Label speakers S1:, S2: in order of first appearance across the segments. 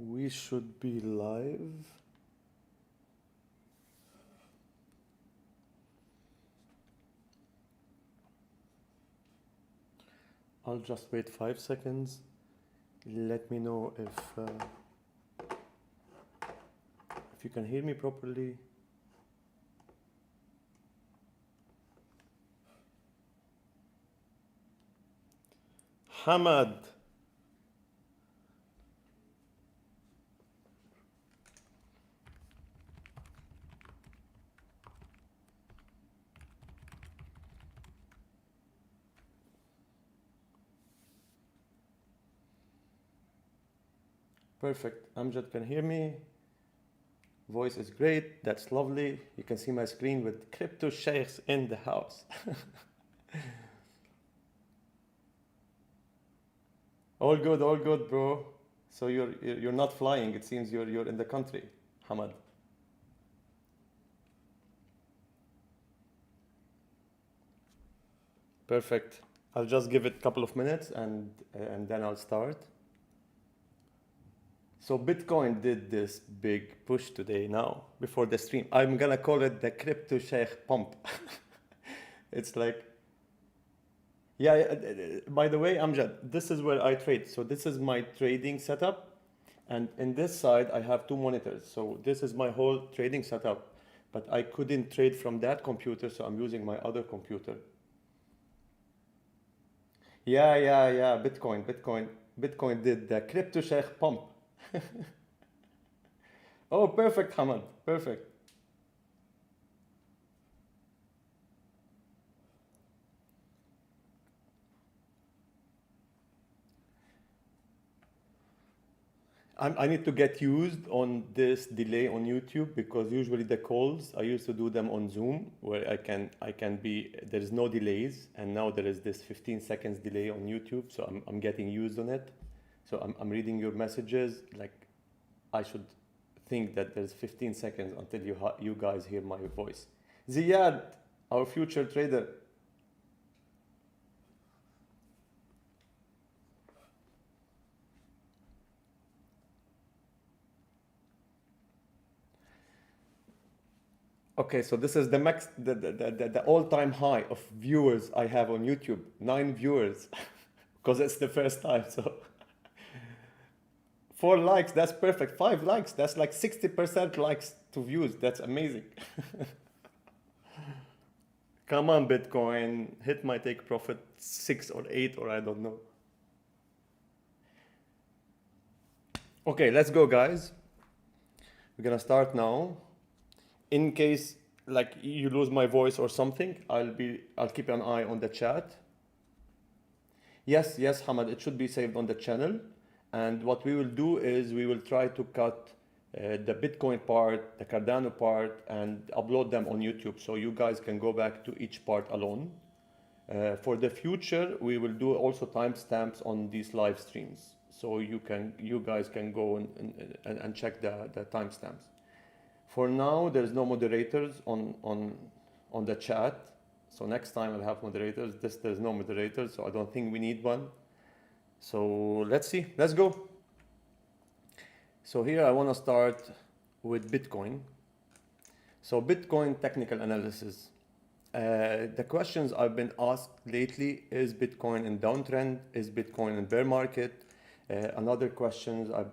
S1: We should be live. I'll just wait 5 seconds. Let me know if you can hear me properly. Hamad. Perfect. Amjad can hear me. Voice is great. That's lovely. You can see my screen with Crypto Sheikhs in the house. All good, bro. So you're not flying. It seems you're in the country, Hamad. Perfect. I'll just give it a couple of minutes and then I'll start. So Bitcoin did this big push today now before the stream. I'm gonna call it the Crypto Sheikh pump. It's like, yeah, by the way, Amjad, this is where I trade. So this is my trading setup. And in this side, I have 2 monitors. So this is my whole trading setup. But I couldn't trade from that computer, so I'm using my other computer. Yeah. Bitcoin did the Crypto Sheikh pump. Oh, perfect, Hamad. Perfect. I need to get used on this delay on YouTube because usually the calls I used to do them on Zoom where I can be there is no delays, and now there is this 15 seconds delay on YouTube, so I'm getting used on it. So I'm reading your messages, like I should think that there's 15 seconds until you guys hear my voice. Ziyad, our future trader. Okay, so this is the max, the all-time high of viewers I have on YouTube. 9 viewers, because it's the first time. So 4 likes, that's perfect. 5 likes, that's like 60% likes to views. That's amazing. Come on, Bitcoin, hit my take profit 6 or 8, or I don't know. Okay, let's go, guys. We're gonna start now. In case like you lose my voice or something, I'll keep an eye on the chat. Yes, Hamad, it should be saved on the channel. And what we will do is we will try to cut the Bitcoin part, the Cardano part, and upload them on YouTube so you guys can go back to each part alone. For the future, we will do also timestamps on these live streams, so you guys can go and check the timestamps. For now, there's no moderators on the chat. So next time I'll have moderators. There's no moderators, so I don't think we need one. So let's see, let's go. So here I want to start with Bitcoin. So Bitcoin technical analysis. The questions I've been asked lately, is Bitcoin in downtrend? Is Bitcoin in bear market? Another questions I've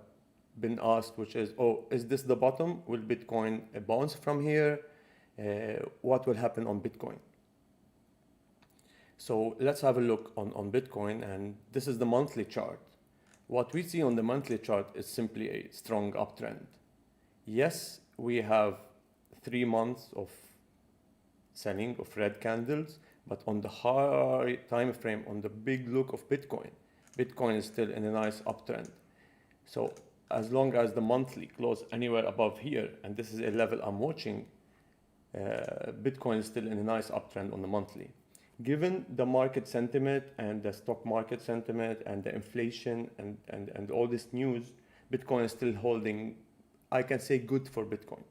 S1: been asked, which is, is this the bottom? Will Bitcoin bounce from here? What will happen on Bitcoin? So let's have a look on Bitcoin, and this is the monthly chart. What we see on the monthly chart is simply a strong uptrend. Yes, we have 3 months of selling of red candles, but on the high time frame, on the big look of Bitcoin is still in a nice uptrend. So as long as the monthly close anywhere above here, and this is a level I'm watching, Bitcoin is still in a nice uptrend on the monthly. Given the market sentiment and the stock market sentiment and the inflation and all this news, Bitcoin is still holding, I can say, good for Bitcoin.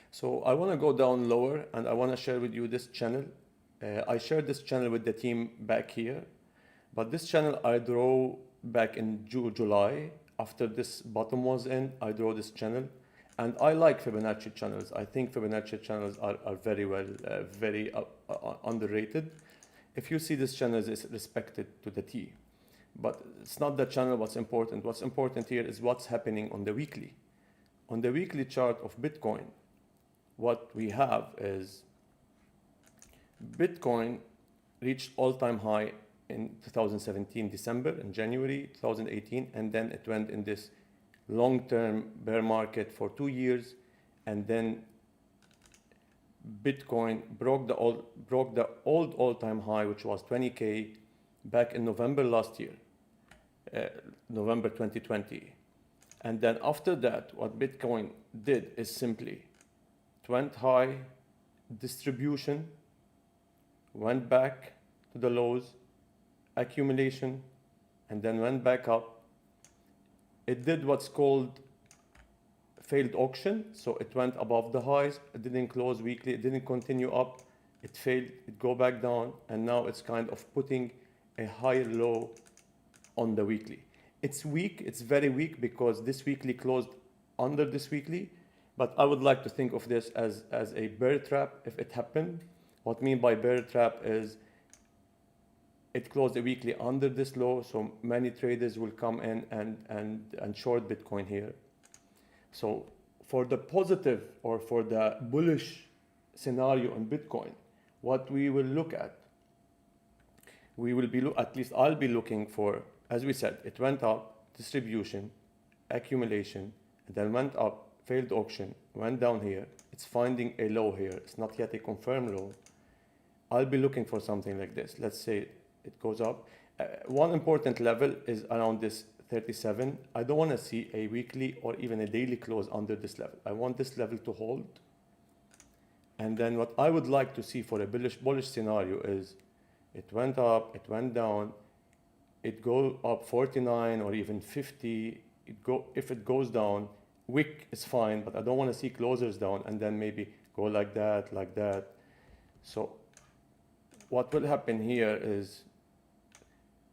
S1: So I want to go down lower, and I want to share with you this channel. I shared this channel with the team back here, but this channel I drew back in July after this bottom was in, I draw this channel. And I like Fibonacci channels. I think Fibonacci channels are very well, very underrated. If you see this channel is respected to the T. But it's not the channel what's important. What's important here is what's happening on the weekly. On the weekly chart of Bitcoin, what we have is Bitcoin reached all-time high in 2017, December, and January 2018, and then it went in this long-term bear market for 2 years, and then Bitcoin broke the old all-time high, which was 20K, back in November last year, November 2020. And then after that, what Bitcoin did is simply it went high, distribution, went back to the lows, accumulation, and then went back up. It did what's called failed auction. So it went above the highs, it didn't close weekly, it didn't continue up, it failed, it go back down, and now it's kind of putting a higher low on the weekly. It's weak, it's very weak because this weekly closed under this weekly, but I would like to think of this as a bear trap if it happened. What I mean by bear trap is it closed a weekly under this low, so many traders will come in and short Bitcoin here. So for the positive or for the bullish scenario on Bitcoin, what we will look at, we will be, at least I'll be looking for, as we said, it went up, distribution, accumulation, and then went up, failed auction, went down here, it's finding a low here, it's not yet a confirmed low. I'll be looking for something like this. Let's say it goes up. One important level is around this 37. I don't want to see a weekly or even a daily close under this level. I want this level to hold. And then what I would like to see for a bullish scenario is it went up, it went down, it go up 49 or even 50. If it goes down, wick is fine, but I don't want to see closers down and then maybe go like that, like that. So what will happen here is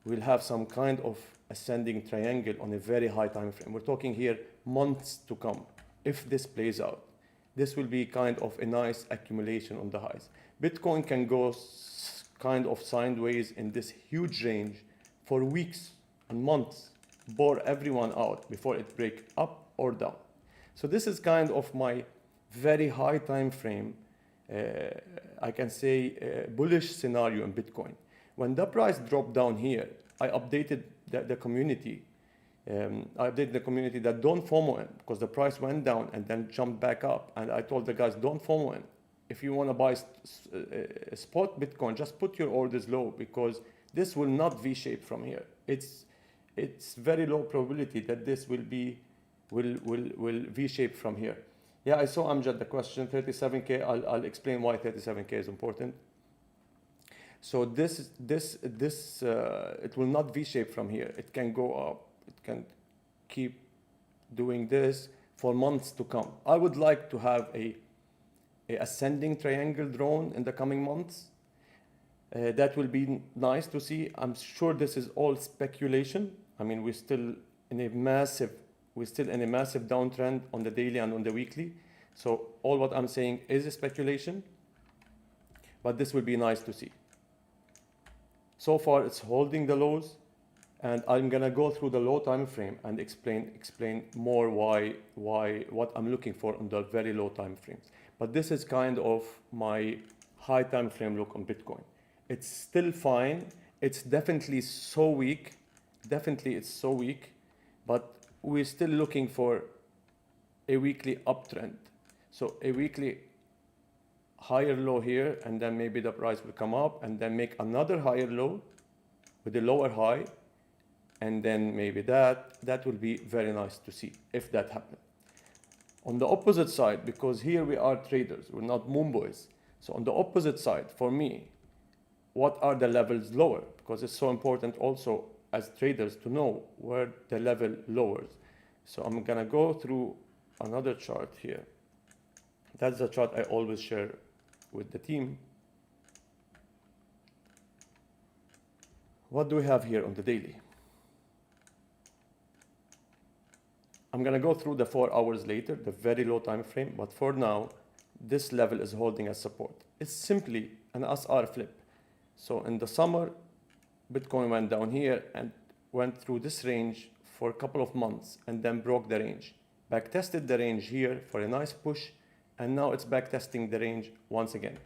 S1: we'll have some kind of ascending triangle on a very high time frame. We're talking here months to come. If this plays out, this will be kind of a nice accumulation on the highs. Bitcoin can go kind of sideways in this huge range for weeks and months, bore everyone out before it break up or down. So this is kind of my very high time frame, I can say bullish scenario in Bitcoin. When the price dropped down here, I updated the community. I updated the community that don't FOMO in because the price went down and then jumped back up. And I told the guys, don't FOMO in. If you want to buy spot Bitcoin, just put your orders low because this will not V-shape from here. It's very low probability that this will V-shape from here. Yeah, I saw Amjad the question, 37K. I'll explain why 37K is important. So it will not V-shape from here. It can go up. It can keep doing this for months to come. I would like to have a ascending triangle drawn in the coming months. That will be nice to see. I'm sure this is all speculation. I mean, we're still in a massive downtrend on the daily and on the weekly. So all what I'm saying is a speculation, but this will be nice to see. So far, it's holding the lows, and I'm gonna go through the low time frame and explain more why what I'm looking for on the very low time frames. But this is kind of my high time frame look on Bitcoin. It's still fine. It's definitely so weak. Definitely, it's so weak, but we're still looking for a weekly uptrend. So a weekly higher low here, and then maybe the price will come up and then make another higher low with a lower high, and then maybe that will be very nice to see if that happens. On the opposite side, because here we are traders, we're not moon boys. So on the opposite side, for me, what are the levels lower? Because it's so important also as traders to know where the level lowers. So I'm gonna go through another chart here. That's the chart I always share with the team. What do we have here on the daily? I'm gonna go through the 4 hours later, the very low time frame, but for now, this level is holding as support. It's simply an SR flip. So in the summer, Bitcoin went down here and went through this range for a couple of months and then broke the range. Backtested the range here for a nice push, and now it's backtesting the range once again.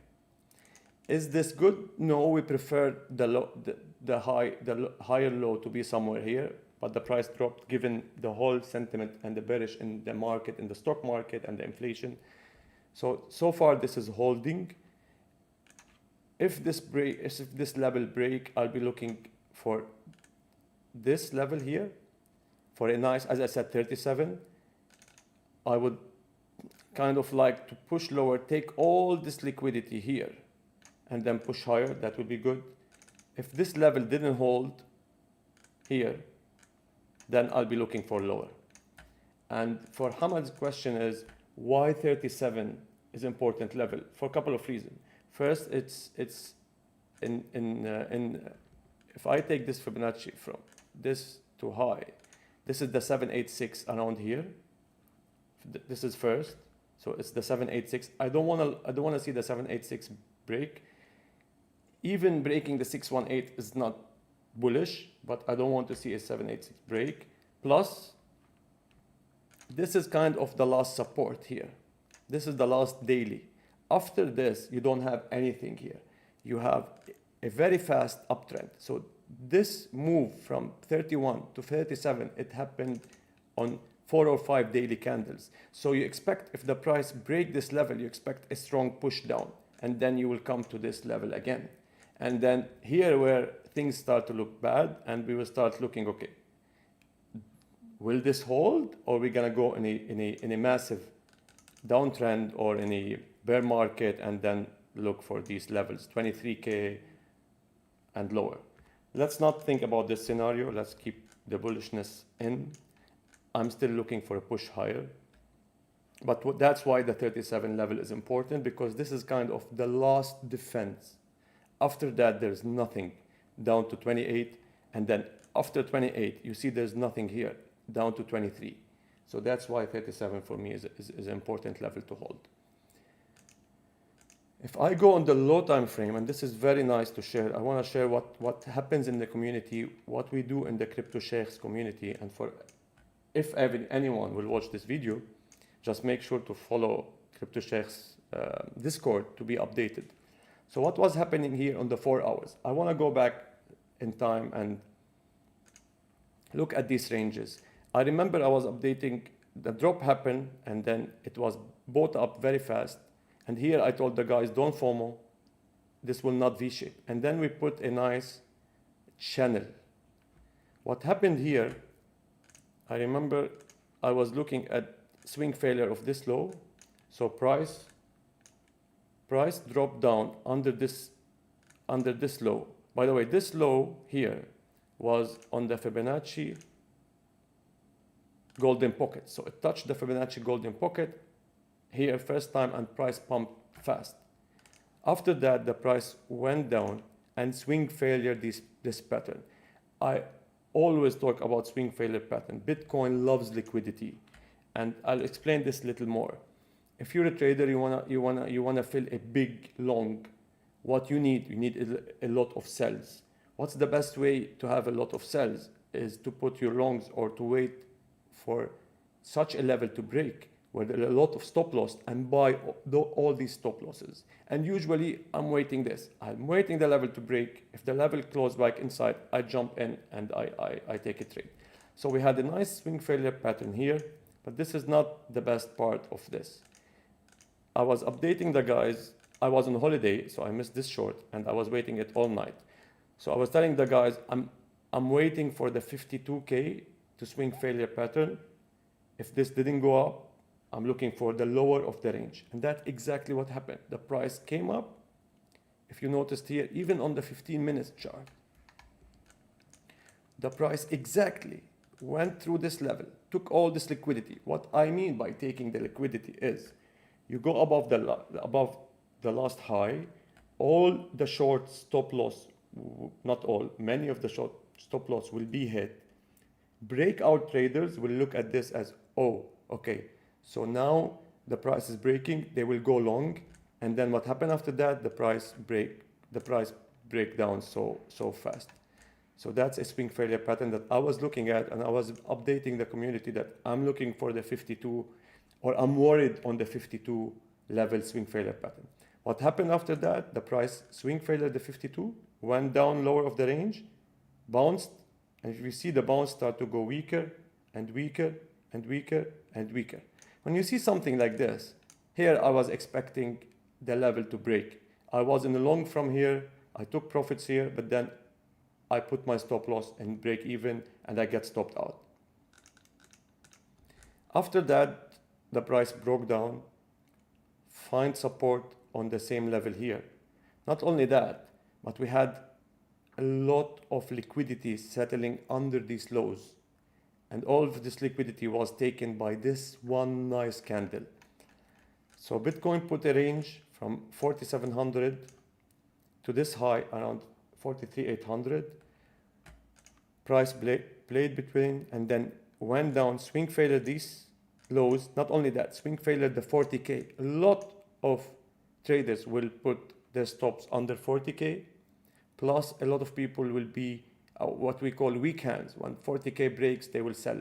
S1: Is this good? No, we prefer the higher low to be somewhere here, but the price dropped given the whole sentiment and the bearish in the market, in the stock market and the inflation. So far this is holding. If this level break, I'll be looking for this level here for a nice, as I said, 37. I would kind of like to push lower, take all this liquidity here and then push higher. That would be good. If this level didn't hold here, then I'll be looking for lower. And for Hamad's question is, why 37 is important level? For a couple of reasons. First, it's if I take this Fibonacci from this to high, this is the 786 around here. This is first, so it's the 786. I don't wanna see the 786 break. Even breaking the 618 is not bullish, but I don't want to see a 786 break. Plus, this is kind of the last support here. This is the last daily. After this, you don't have anything here. You have a very fast uptrend. So this move from 31 to 37, it happened on 4 or 5 daily candles. So you expect, if the price break this level, you expect a strong push down, and then you will come to this level again. And then here where things start to look bad, and we will start looking, okay, will this hold, or are we gonna go in a massive downtrend or in a bear market and then look for these levels, 23K and lower? Let's not think about this scenario. Let's keep the bullishness in. I'm still looking for a push higher. But that's why the 37 level is important, because this is kind of the last defense. After that, there's nothing down to 28. And then after 28, you see there's nothing here down to 23. So that's why 37 for me is an important level to hold. If I go on the low time frame, and this is very nice to share, I want to share what happens in the community, what we do in the Crypto Sheikhs community. And if anyone will watch this video, just make sure to follow Crypto Sheikhs Discord to be updated. So what was happening here on the 4 hours? I want to go back in time and look at these ranges. I remember I was updating, the drop happened, and then it was bought up very fast. And here I told the guys, don't FOMO, this will not V-shape. And then we put a nice channel. What happened here, I remember I was looking at swing failure of this low. So price dropped down under this low. By the way, this low here was on the Fibonacci golden pocket. So it touched the Fibonacci golden pocket here first time, and price pumped fast. After that, the price went down and swing failure this pattern. I always talk about swing failure pattern. Bitcoin loves liquidity, and I'll explain this a little more. If you're a trader, you wanna fill a big long. What you need a lot of sells. What's the best way to have a lot of sells? Is to put your longs, or to wait for such a level to break where there are a lot of stop loss, and buy all these stop losses. And usually I'm waiting I'm waiting the level to break. If the level closes back inside, I jump in and I take a trade. So we had a nice swing failure pattern here, but this is not the best part of this. I was updating the guys. I was on holiday, so I missed this short, and I was waiting it all night. So I was telling the guys, I'm waiting for the 52K to swing failure pattern. If this didn't go up, I'm looking for the lower of the range. And that's exactly what happened. The price came up. If you noticed here, even on the 15 minutes chart, the price exactly went through this level, took all this liquidity. What I mean by taking the liquidity is, you go above the last high, all the short stop loss, not all, many of the short stop loss will be hit. Breakout traders will look at this as, oh, okay, so now the price is breaking, they will go long, and then what happened after that? The price break down so fast. So that's a swing failure pattern that I was looking at, and I was updating the community that I'm looking for the 52, or I'm worried on the 52 level swing failure pattern. What happened after that? The price swing failure, the 52, went down lower of the range, bounced, and we see the bounce start to go weaker and weaker and weaker and weaker. When you see something like this, here I was expecting the level to break. I was in the long from here, I took profits here, but then I put my stop loss and break even, and I get stopped out. After that, the price broke down, find support on the same level here. Not only that, but we had a lot of liquidity settling under these lows. And all of this liquidity was taken by this one nice candle. So Bitcoin put a range from 4,700 to this high around 43,800. Price played between and then went down, swing failure these lows. Not only that, swing failure the 40K. A lot of traders will put their stops under 40K. Plus, a lot of people will be what we call weak hands. When 40K breaks, they will sell.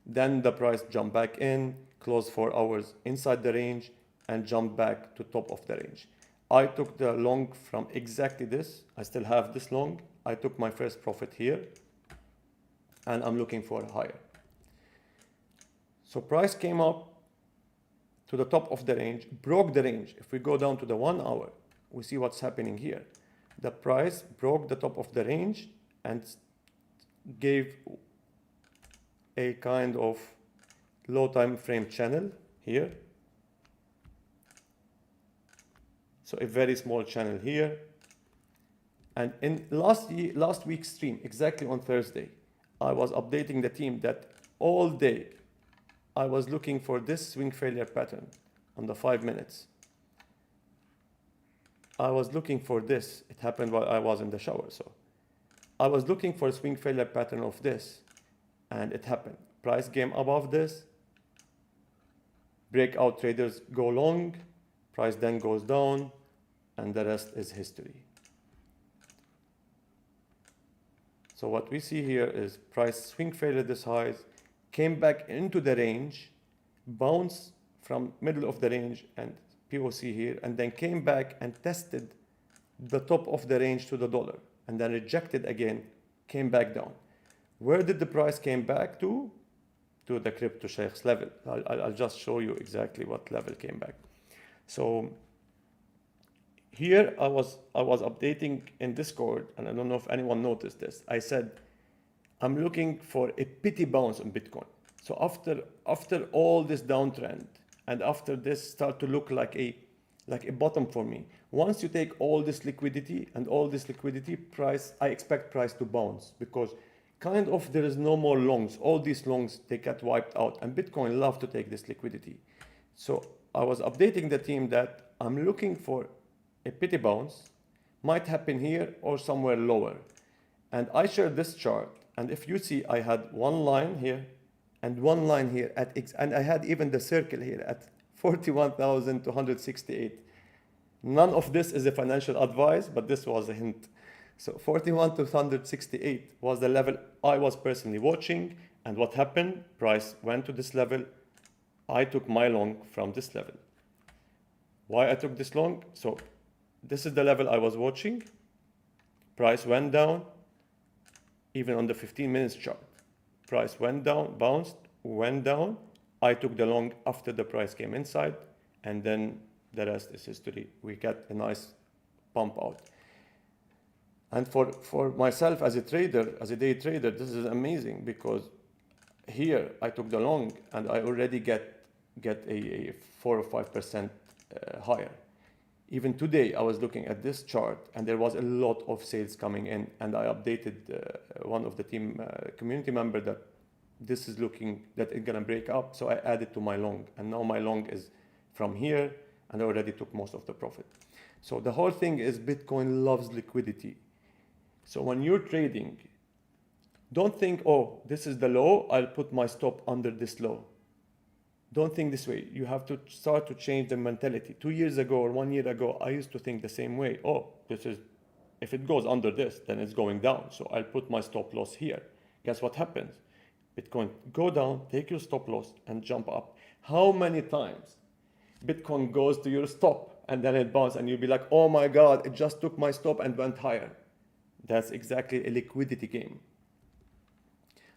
S1: Then the price jumped back in, closed 4 hours inside the range, and jumped back to top of the range. I took the long from exactly this. I still have this long. I took my first profit here, and I'm looking for higher. So price came up to the top of the range, broke the range. If we go down to the 1 hour, we see what's happening here. The price broke the top of the range and gave a kind of low time frame channel here. So a very small channel here. And in last week's stream, exactly on Thursday, I was updating the team that all day I was looking for this swing failure pattern on the 5 minutes. I was looking for this. It happened while I was in the shower. So I was looking for a swing failure pattern of this, and it happened. Price came above this. Breakout traders go long. Price then goes down, and the rest is history. So what we see here is price swing failure this highs, came back into the range, bounced from middle of the range and POC here, and then came back and tested the top of the range to the dollar, and then rejected again, came back down. Where did the price came back to? To the Crypto Sheikhs level. I'll just show you exactly what level came back. So here I was updating in Discord, and I don't know if anyone noticed this. I said, I'm looking for a pity bounce on Bitcoin. So after all this downtrend, and after this start to look like a bottom for me, once you take all this liquidity and all this liquidity price, I expect price to bounce, because kind of there is no more longs. All these longs, they get wiped out, and Bitcoin love to take this liquidity. So I was updating the team that I'm looking for a pity bounce, might happen here or somewhere lower. And I shared this chart, and if you see, I had one line here and one line here and I had even the circle here at 41,268. None of this is a financial advice, but this was a hint. So 41,268 was the level I was personally watching, and what happened? Price went to this level. I took my long from this level. Why I took this long? So this is the level I was watching. Price went down, even on the 15 minutes chart. Price went down, bounced, went down. I took the long after the price came inside, and then the rest is history. We got a nice pump out. And for myself as a trader, as a day trader, this is amazing, because here I took the long and I already get a 4 or 5% higher. Even today, I was looking at this chart, and there was a lot of sales coming in, and I updated one of the team community member that this is looking that it's gonna break up. So I added to my long, and now my long is from here, and I already took most of the profit. So the whole thing is Bitcoin loves liquidity. So when you're trading, Don't think, oh, this is the low, I'll put my stop under this low. Don't think this way. You have to start to change the mentality. 2 years ago or 1 year ago, I used to think the same way. Oh, if it goes under this, then it's going down. So I'll put my stop loss here. Guess what happens? Bitcoin go down, take your stop loss and jump up. How many times Bitcoin goes to your stop and then it bounces and you'll be like, oh my God, it just took my stop and went higher. That's exactly a liquidity game.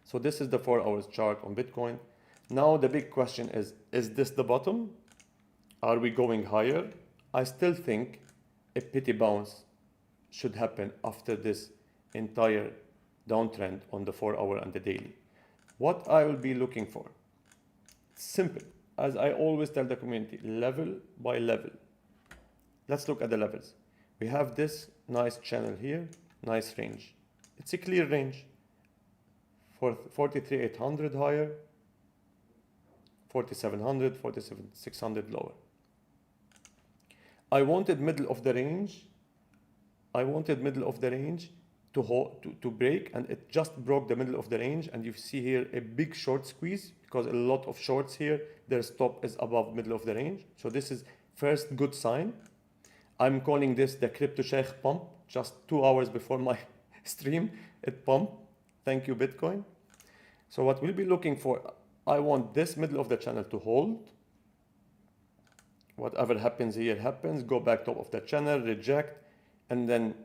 S1: So this is the 4 hours chart on Bitcoin. Now the big question is this the bottom? Are we going higher? I still think a pity bounce should happen after this entire downtrend on the 4 hour and the daily. What I will be looking for, simple, as I always tell the community, level by level. Let's look at the levels. We have this nice channel here, nice range. It's a clear range. For 43,800 higher, 4,700, 4,600 lower. I wanted middle of the range. To break, and it just broke the middle of the range, and you see here a big short squeeze because a lot of shorts here, their stop is above middle of the range. So this is first good sign. I'm calling this the Crypto Sheikh pump. Just 2 hours before my stream, it pumped. Thank you, Bitcoin. So what we'll be looking for, I want this middle of the channel to hold. Whatever happens here happens. Go back top of the channel, reject, and then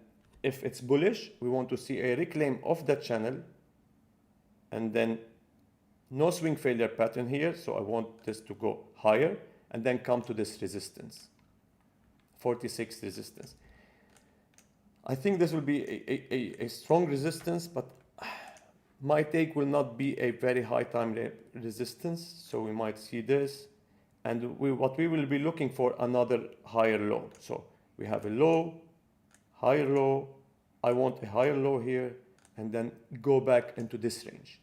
S1: if it's bullish, we want to see a reclaim of the channel, and then no swing failure pattern here. So I want this to go higher and then come to this resistance, 46 resistance. I think this will be a strong resistance, but my take will not be a very high time resistance. So we might see this, and what we will be looking for, another higher low. So we have a low, higher low. I want a higher low here, and then go back into this range.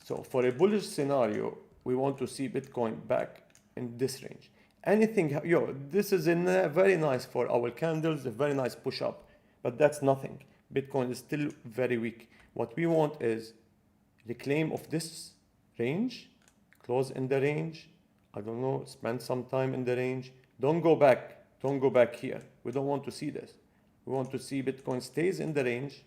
S1: So for a bullish scenario, we want to see Bitcoin back in this range. Anything, this is very nice for our candles, a very nice push up, but that's nothing. Bitcoin is still very weak. What we want is reclaim of this range, close in the range, I don't know, spend some time in the range. Don't go back here. We don't want to see this. We want to see Bitcoin stays in the range.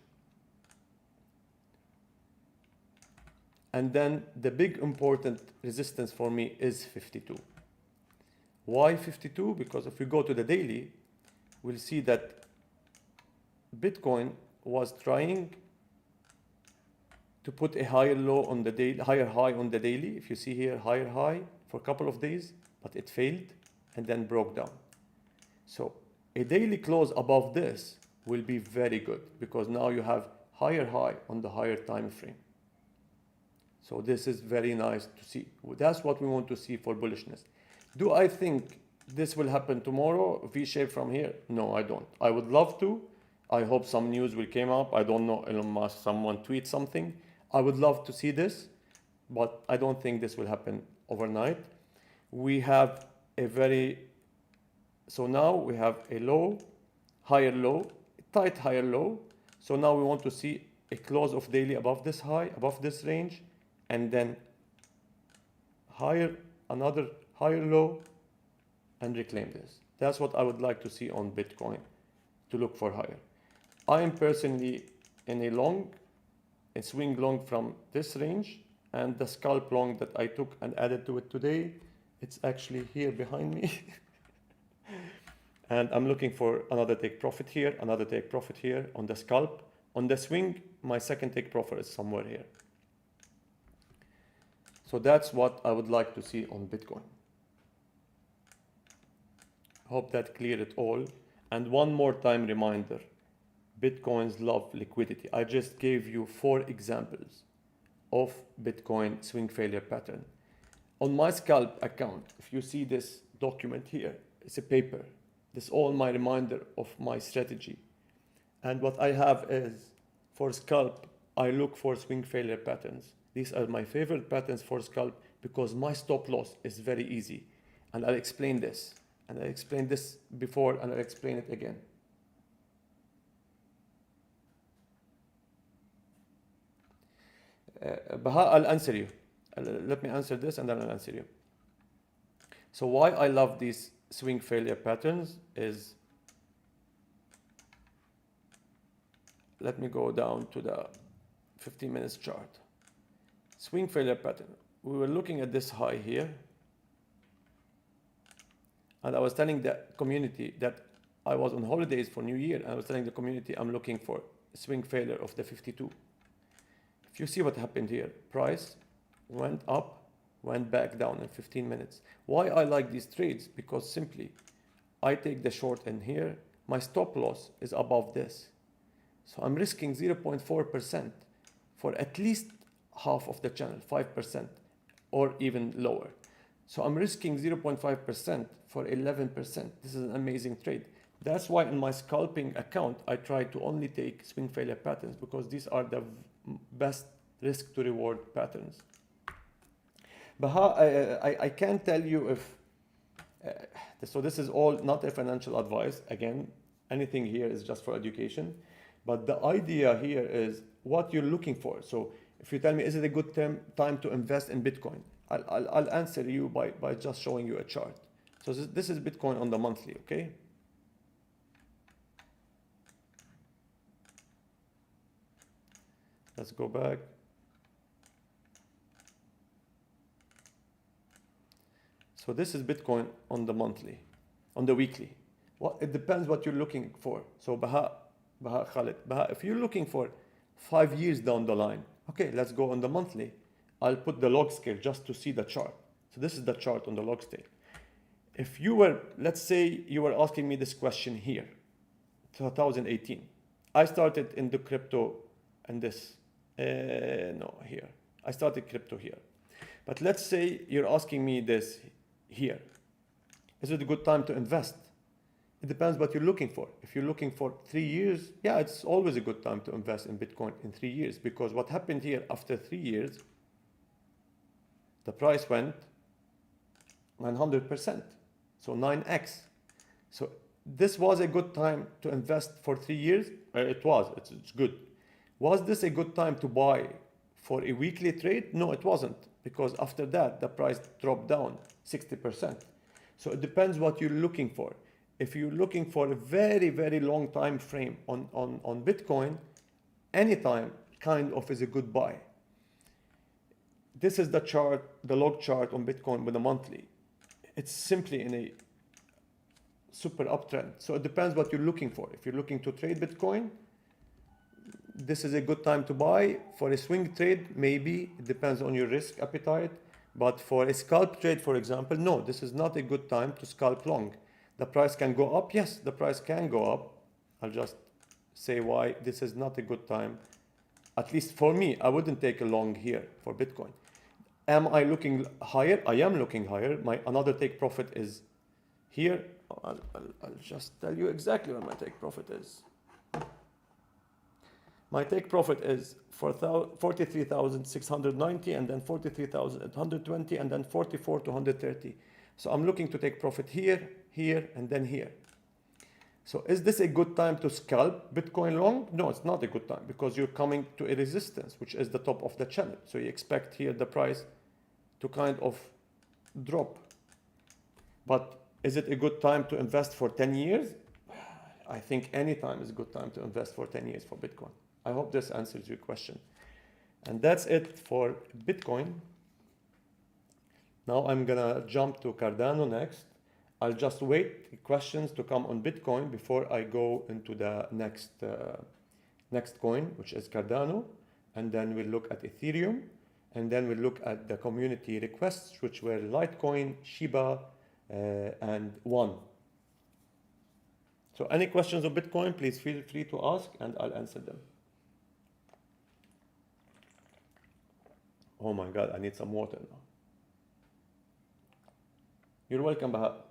S1: And then the big important resistance for me is 52. Why 52? Because if we go to the daily, we'll see that Bitcoin was trying to put a higher low on the daily, higher high on the daily. If you see here, higher high for a couple of days, but it failed and then broke down. So a daily close above this will be very good, because now you have higher high on the higher time frame. So this is very nice to see. That's what we want to see for bullishness. Do I think this will happen tomorrow, V-shape from here? No, I don't. I would love to. I hope some news will come up. I don't know, Elon Musk, someone tweet something. I would love to see this, but I don't think this will happen overnight. We have so now we have a low, higher low, tight higher low. So now we want to see a close of daily above this high, above this range, and then higher, another higher low, and reclaim this. That's what I would like to see on Bitcoin, to look for higher. I am personally in a swing long from this range, and the scalp long that I took and added to it today, it's actually here behind me. And I'm looking for another take profit here, another take profit here on the scalp. On the swing, my second take profit is somewhere here. So that's what I would like to see on Bitcoin. Hope that cleared it all. And one more time reminder, Bitcoins love liquidity. I just gave you 4 examples of Bitcoin swing failure pattern. On my scalp account, if you see this document here, it's a paper. This is all my reminder of my strategy. And what I have is, for scalp, I look for swing failure patterns. These are my favorite patterns for scalp, because my stop loss is very easy. And I'll explain this. And I explained this before, and I'll explain it again. Baha, I'll answer you. Let me answer this and then I'll answer you. So why I love these swing failure patterns is, let me go down to the 15 minutes chart. Swing failure pattern. We were looking at this high here. And I was telling the community that I was on holidays for New Year. And I was telling the community I'm looking for a swing failure of the 52. If you see what happened here, price went up, went back down in 15 minutes. Why I like these trades? Because simply, I take the short in here. My stop loss is above this. So I'm risking 0.4% for at least half of the channel, 5%, or even lower. So I'm risking 0.5% for 11%. This is an amazing trade. That's why in my scalping account, I try to only take swing failure patterns because these are the best risk to reward patterns. Baha, I can't tell you if, so this is all not a financial advice. Again, anything here is just for education. But the idea here is what you're looking for. So if you tell me, is it a good time to invest in Bitcoin? I'll answer you by just showing you a chart. So this is Bitcoin on the monthly, okay? Let's go back. So this is Bitcoin on the monthly, on the weekly. Well, it depends what you're looking for. So Baha Khalid, if you're looking for 5 years down the line, okay, let's go on the monthly. I'll put the log scale just to see the chart. So this is the chart on the log scale. If you were, let's say you were asking me this question here, 2018. I started in the crypto and this, no, here. I started crypto here. But let's say you're asking me this here. Is it a good time to invest? It depends what you're looking for. If you're looking for 3 years, yeah, it's always a good time to invest in Bitcoin in 3 years, because what happened here after 3 years, the price went 900%, so 9x. So this was a good time to invest for 3 years. It was, it's good. Was this a good time to buy for a weekly trade? No, it wasn't, because after that, the price dropped down 60%. So it depends what you're looking for. If you're looking for a very, very long time frame on Bitcoin, any time kind of is a good buy. This is the chart, the log chart on Bitcoin with a monthly. It's simply in a super uptrend. So it depends what you're looking for. If you're looking to trade Bitcoin, this is a good time to buy. For a swing trade, maybe. It depends on your risk appetite. But for a scalp trade, for example, no, this is not a good time to scalp long. The price can go up. Yes, the price can go up. I'll just say why this is not a good time. At least for me, I wouldn't take a long here for Bitcoin. Am I looking higher? I am looking higher. My another take profit is here. I'll just tell you exactly where my take profit is. My take profit is 43,690 and then 43,820 and then 44,230. So I'm looking to take profit here, here, and then here. So is this a good time to scalp Bitcoin long? No, it's not a good time, because you're coming to a resistance, which is the top of the channel. So you expect here the price to kind of drop. But is it a good time to invest for 10 years? I think any time is a good time to invest for 10 years for Bitcoin. I hope this answers your question. And that's it for Bitcoin. Now I'm gonna jump to Cardano next. I'll just wait questions to come on Bitcoin before I go into the next coin, which is Cardano. And then we'll look at Ethereum. And then we'll look at the community requests, which were Litecoin, SHIBA, and One. So any questions on Bitcoin, please feel free to ask and I'll answer them. Oh my God, I need some water now. You're welcome, Baha.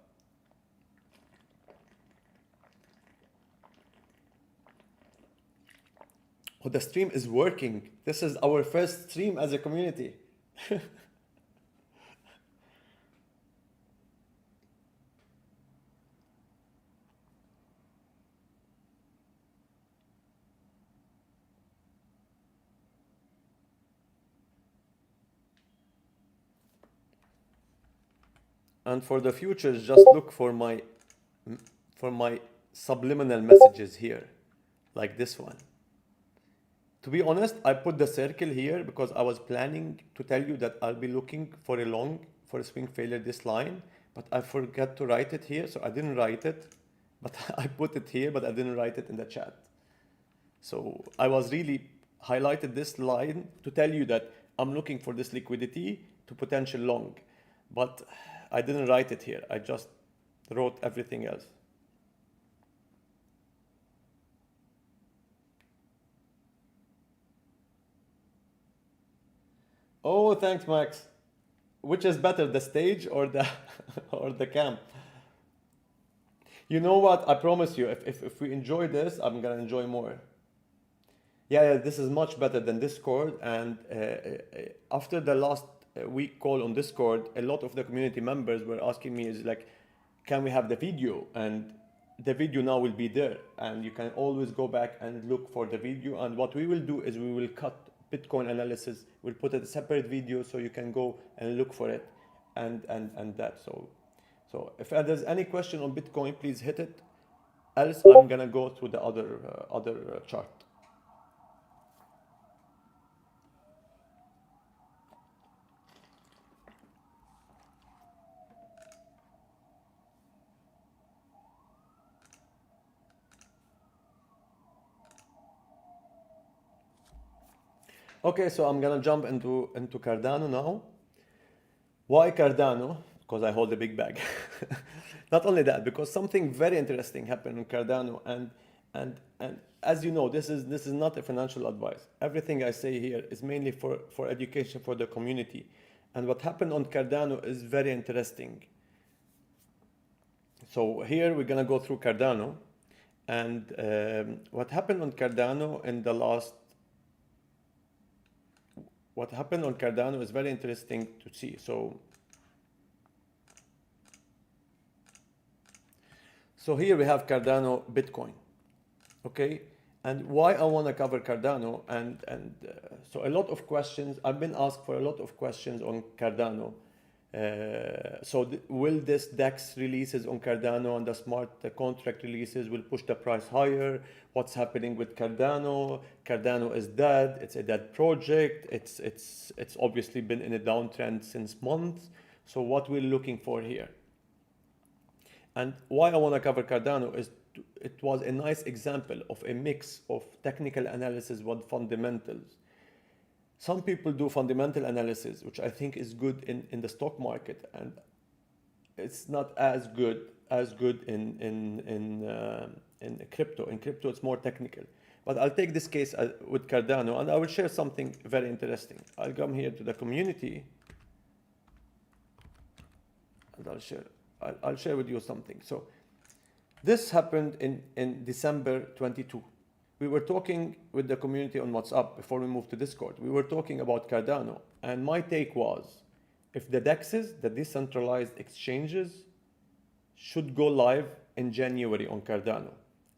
S1: Oh, the stream is working. This is our first stream as a community. And for the futures, just look for my subliminal messages here, like this one. To be honest, I put the circle here because I was planning to tell you that I'll be looking for a long, for a swing failure this line, but I forgot to write it here, so I didn't write it, but I put it here, but I didn't write it in the chat. So I was really highlighted this line to tell you that I'm looking for this liquidity to potential long, but I didn't write it here. I just wrote everything else. Oh, thanks, Max. Which is better, the stage or the or the camp? You know what? I promise you, if we enjoy this, I'm gonna enjoy more. Yeah, this is much better than Discord. And after the last week call on Discord, a lot of the community members were asking me, is like, can we have the video? And the video now will be there, and you can always go back and look for the video. And what we will do is we will cut Bitcoin analysis. We'll put it a separate video so you can go and look for it, and that. So if there's any question on Bitcoin, please hit it. Else, I'm gonna go through the other chart. Okay, so I'm gonna jump into Cardano now. Why Cardano? Because I hold a big bag. Not only that, because something very interesting happened in Cardano, and as you know, this is not a financial advice. Everything I say here is mainly for education for the community. And what happened on Cardano is very interesting. So here we're gonna go through Cardano, and what happened on Cardano in the last. What happened on Cardano is very interesting to see. So here we have Cardano Bitcoin, okay? And why I want to cover Cardano, so a lot of questions, I've been asked for a lot of questions on Cardano. So will this DEX releases on Cardano and the smart contract releases will push the price higher? What's happening with Cardano? Cardano is dead. It's a dead project. It's obviously been in a downtrend since months. So what we're looking for here, and why I want to cover Cardano is it was a nice example of a mix of technical analysis with fundamentals. Some people do fundamental analysis, which I think is good in the stock market, and it's not as good in crypto. In crypto, it's more technical. But I'll take this case with Cardano, and I will share something very interesting. I'll come here to the community, and I'll share with you something. So this happened in December 22. We were talking with the community on WhatsApp before we moved to Discord. We were talking about Cardano, and my take was, if the DEXs, the decentralized exchanges, should go live in January on Cardano,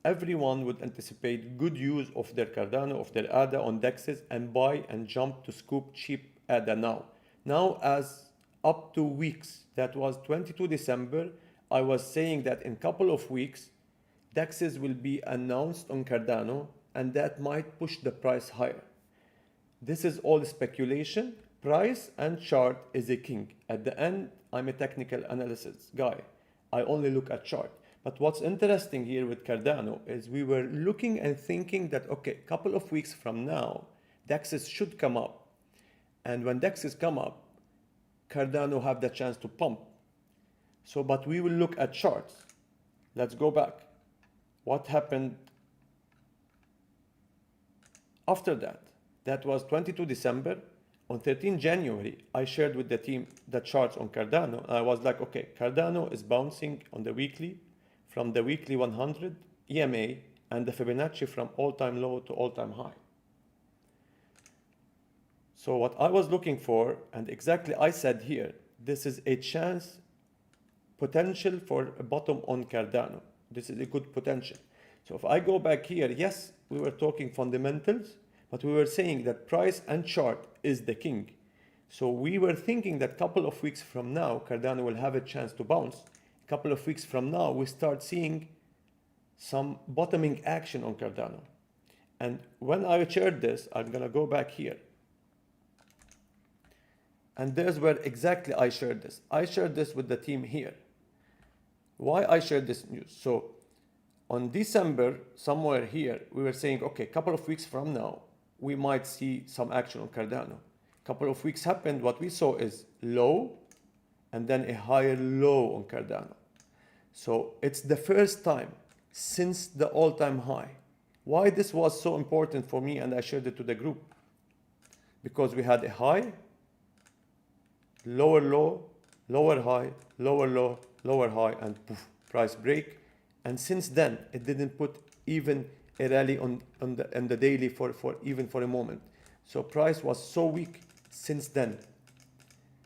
S1: everyone would anticipate good use of their Cardano, of their ADA on DEXs, and buy and jump to scoop cheap ADA now. Now, as up to weeks, that was 22 December, I was saying that in a couple of weeks, DEXs will be announced on Cardano, and that might push the price higher. This is all speculation. Price and chart is a king. At the end, I'm a technical analysis guy. I only look at chart. But what's interesting here with Cardano is we were looking and thinking that, okay, a couple of weeks from now, DEXs should come up. And when DEXs come up, Cardano have the chance to pump. So, but we will look at charts. Let's go back. What happened after that? That was 22 December. On 13 January, I shared with the team the charts on Cardano. I was like, okay, Cardano is bouncing on the weekly, from the weekly 100 EMA, and the Fibonacci from all-time low to all-time high. So what I was looking for, and exactly I said here, this is a chance, potential for a bottom on Cardano. This is a good potential. So if I go back here, yes, we were talking fundamentals, but we were saying that price and chart is the king. So we were thinking that a couple of weeks from now, Cardano will have a chance to bounce. A couple of weeks from now, we start seeing some bottoming action on Cardano. And when I shared this, I'm gonna go back here. And there's where exactly I shared this. I shared this with the team here. Why I shared this news? So on December, somewhere here, we were saying, okay, a couple of weeks from now, we might see some action on Cardano. A couple of weeks happened, what we saw is low and then a higher low on Cardano. So it's the first time since the all-time high. Why this was so important for me, and I shared it to the group? Because we had a high, lower low, lower high, lower low, lower high, and poof, price break. And since then, it didn't put even a rally on the daily for even for a moment. So price was so weak since then.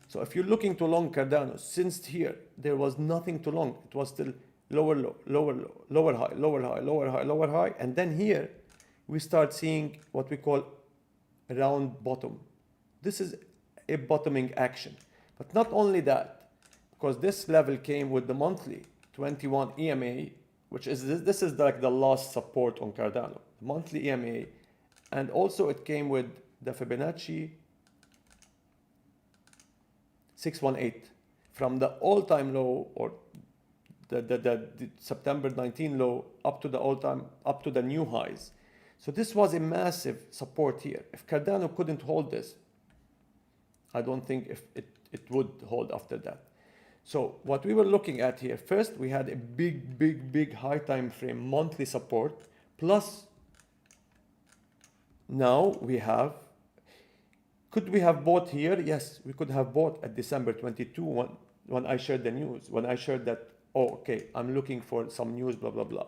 S1: So if you're looking to long Cardano, since here, there was nothing to long. It was still lower low, lower low, lower high, lower high, lower high, lower high. And then here, we start seeing what we call a round bottom. This is a bottoming action. But not only that, because this level came with the monthly 21 EMA, which is, this is like the last support on Cardano, monthly EMA. And also it came with the Fibonacci 618 from the all-time low, or the September 19 low up to the all-time, up to the new highs. So this was a massive support here. If Cardano couldn't hold this, I don't think if it would hold after that. So what we were looking at here, first we had a big high time frame monthly support, plus now we have, could we have bought here? Yes, we could have bought at December 22 when I shared the news, when I shared that, oh, okay, I'm looking for some news, blah, blah, blah.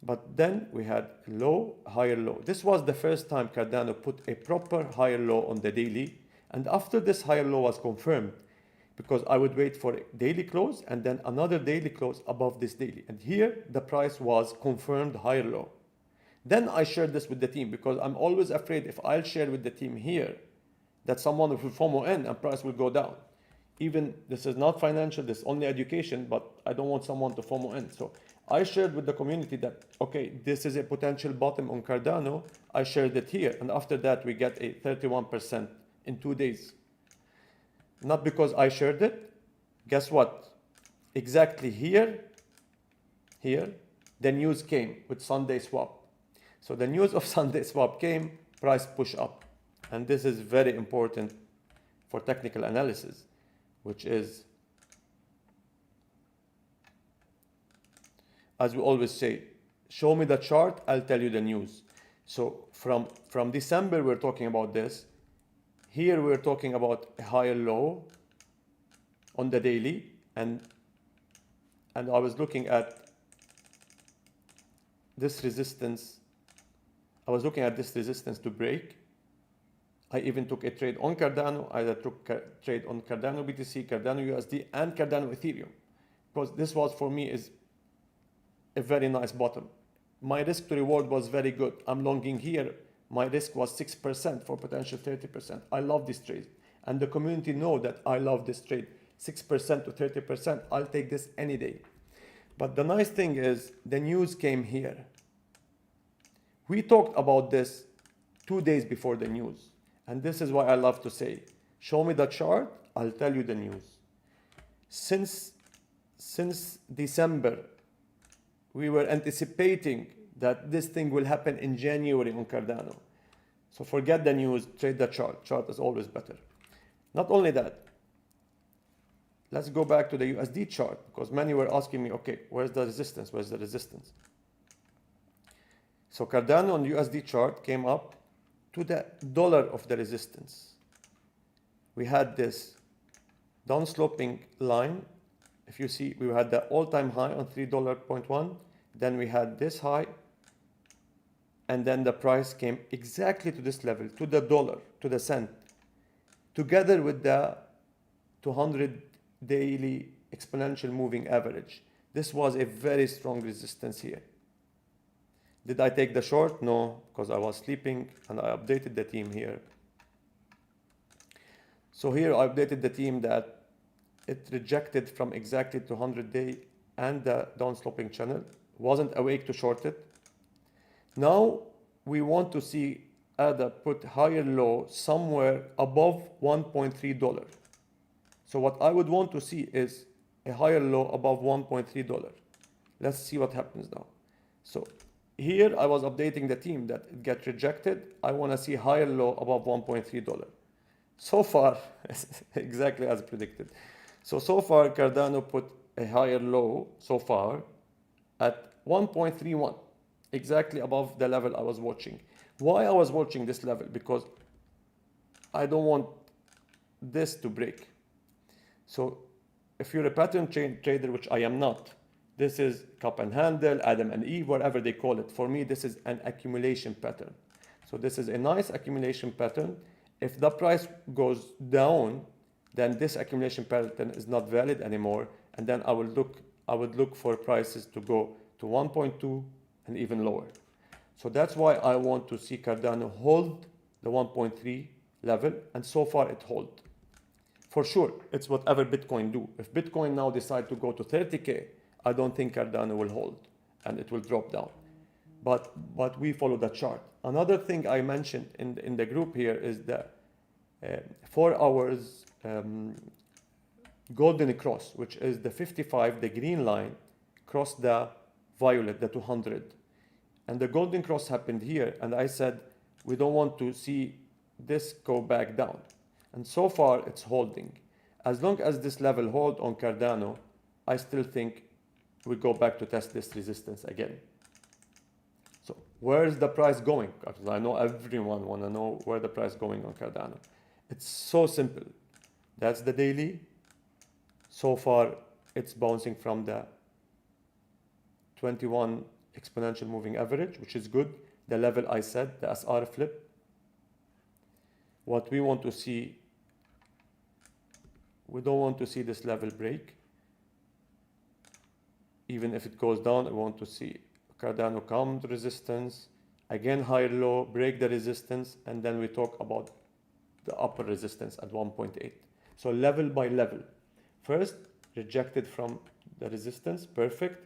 S1: But then we had low, higher low. This was the first time Cardano put a proper higher low on the daily. And after this higher low was confirmed, because I would wait for a daily close and then another daily close above this daily. And here the price was confirmed higher low. Then I shared this with the team, because I'm always afraid if I'll share with the team here that someone will FOMO in and price will go down. Even this is not financial, this is only education, but I don't want someone to FOMO in. So I shared with the community that, okay, this is a potential bottom on Cardano. I shared it here. And after that, we get a 31% in 2 days. Not because I shared it. Guess what? Exactly here, the news came with Sunday swap. So the news of Sunday swap came, price push up. And this is very important for technical analysis, which is, as we always say, show me the chart, I'll tell you the news. So from December, we're talking about this. Here we're talking about a higher low on the daily, and I was looking at this resistance. I was looking at this resistance to break. I even took a trade on Cardano. I took a trade on Cardano BTC, Cardano USD, and Cardano Ethereum, because this was for me is a very nice bottom. My risk to reward was very good. I'm longing here. My risk was 6% for potential 30%. I love this trade. And the community know that I love this trade. 6% to 30%, I'll take this any day. But the nice thing is the news came here. We talked about this 2 days before the news. And this is why I love to say, show me the chart, I'll tell you the news. Since December, we were anticipating that this thing will happen in January on Cardano. So forget the news, trade the chart. Chart is always better. Not only that, let's go back to the USD chart, because many were asking me, okay, where's the resistance? Where's the resistance? So Cardano on the USD chart came up to the dollar of the resistance. We had this downsloping line. If you see, we had the all-time high on $3.1. Then we had this high. And then the price came exactly to this level, to the dollar, to the cent, together with the 200 daily exponential moving average. This was a very strong resistance here. Did I take the short? No, because I was sleeping and I updated the team here. So here I updated the team that it rejected from exactly 200-day and the downsloping channel, wasn't awake to short it. Now we want to see ADA put higher low somewhere above $1.3. So what I would want to see is a higher low above $1.3. Let's see what happens now. So here I was updating the team that it get rejected. I want to see higher low above $1.3. So far, exactly as predicted. So far Cardano put a higher low so far at 1.31, exactly above the level I was watching. Why I was watching this level? Because I don't want this to break. So if you're a pattern trader, which I am not, this is cup and handle, Adam and Eve, whatever they call it. For me, this is an accumulation pattern. So this is a nice accumulation pattern. If the price goes down, then this accumulation pattern is not valid anymore. And then I would look for prices to go to 1.2 and even lower. So that's why I want to see Cardano hold the 1.3 level, and so far it holds. For sure, it's whatever Bitcoin do. If Bitcoin now decide to go to 30K, I don't think Cardano will hold and it will drop down. But we follow the chart. Another thing I mentioned in the group here is the 4 hours golden cross, which is the 55, the green line, cross the violet, the 200. And the golden cross happened here, and I said, we don't want to see this go back down. And so far, it's holding. As long as this level hold on Cardano, I still think we go back to test this resistance again. So where is the price going? Because I know everyone want to know where the price going on Cardano. It's so simple. That's the daily. So far, it's bouncing from the 21 exponential moving average, which is good. The level I said, the SR flip. What we want to see, we don't want to see this level break. Even if it goes down, I want to see Cardano come to resistance, again higher low, break the resistance, and then we talk about the upper resistance at 1.8. So level by level. First, rejected from the resistance, perfect.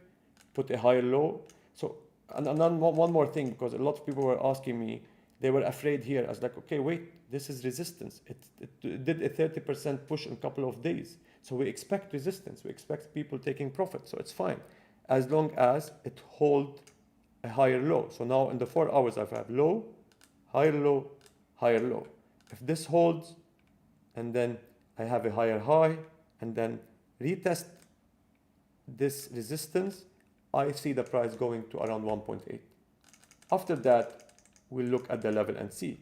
S1: Put a higher low. So, and one more thing, because a lot of people were asking me, they were afraid here. I was like, okay, wait, this is resistance. It did a 30% push in a couple of days. So we expect resistance. We expect people taking profit. So it's fine, as long as it hold a higher low. So now in the 4 hours, I have low, higher low, higher low. If this holds, and then I have a higher high, and then retest this resistance, I see the price going to around 1.8. After that, we'll look at the level and see.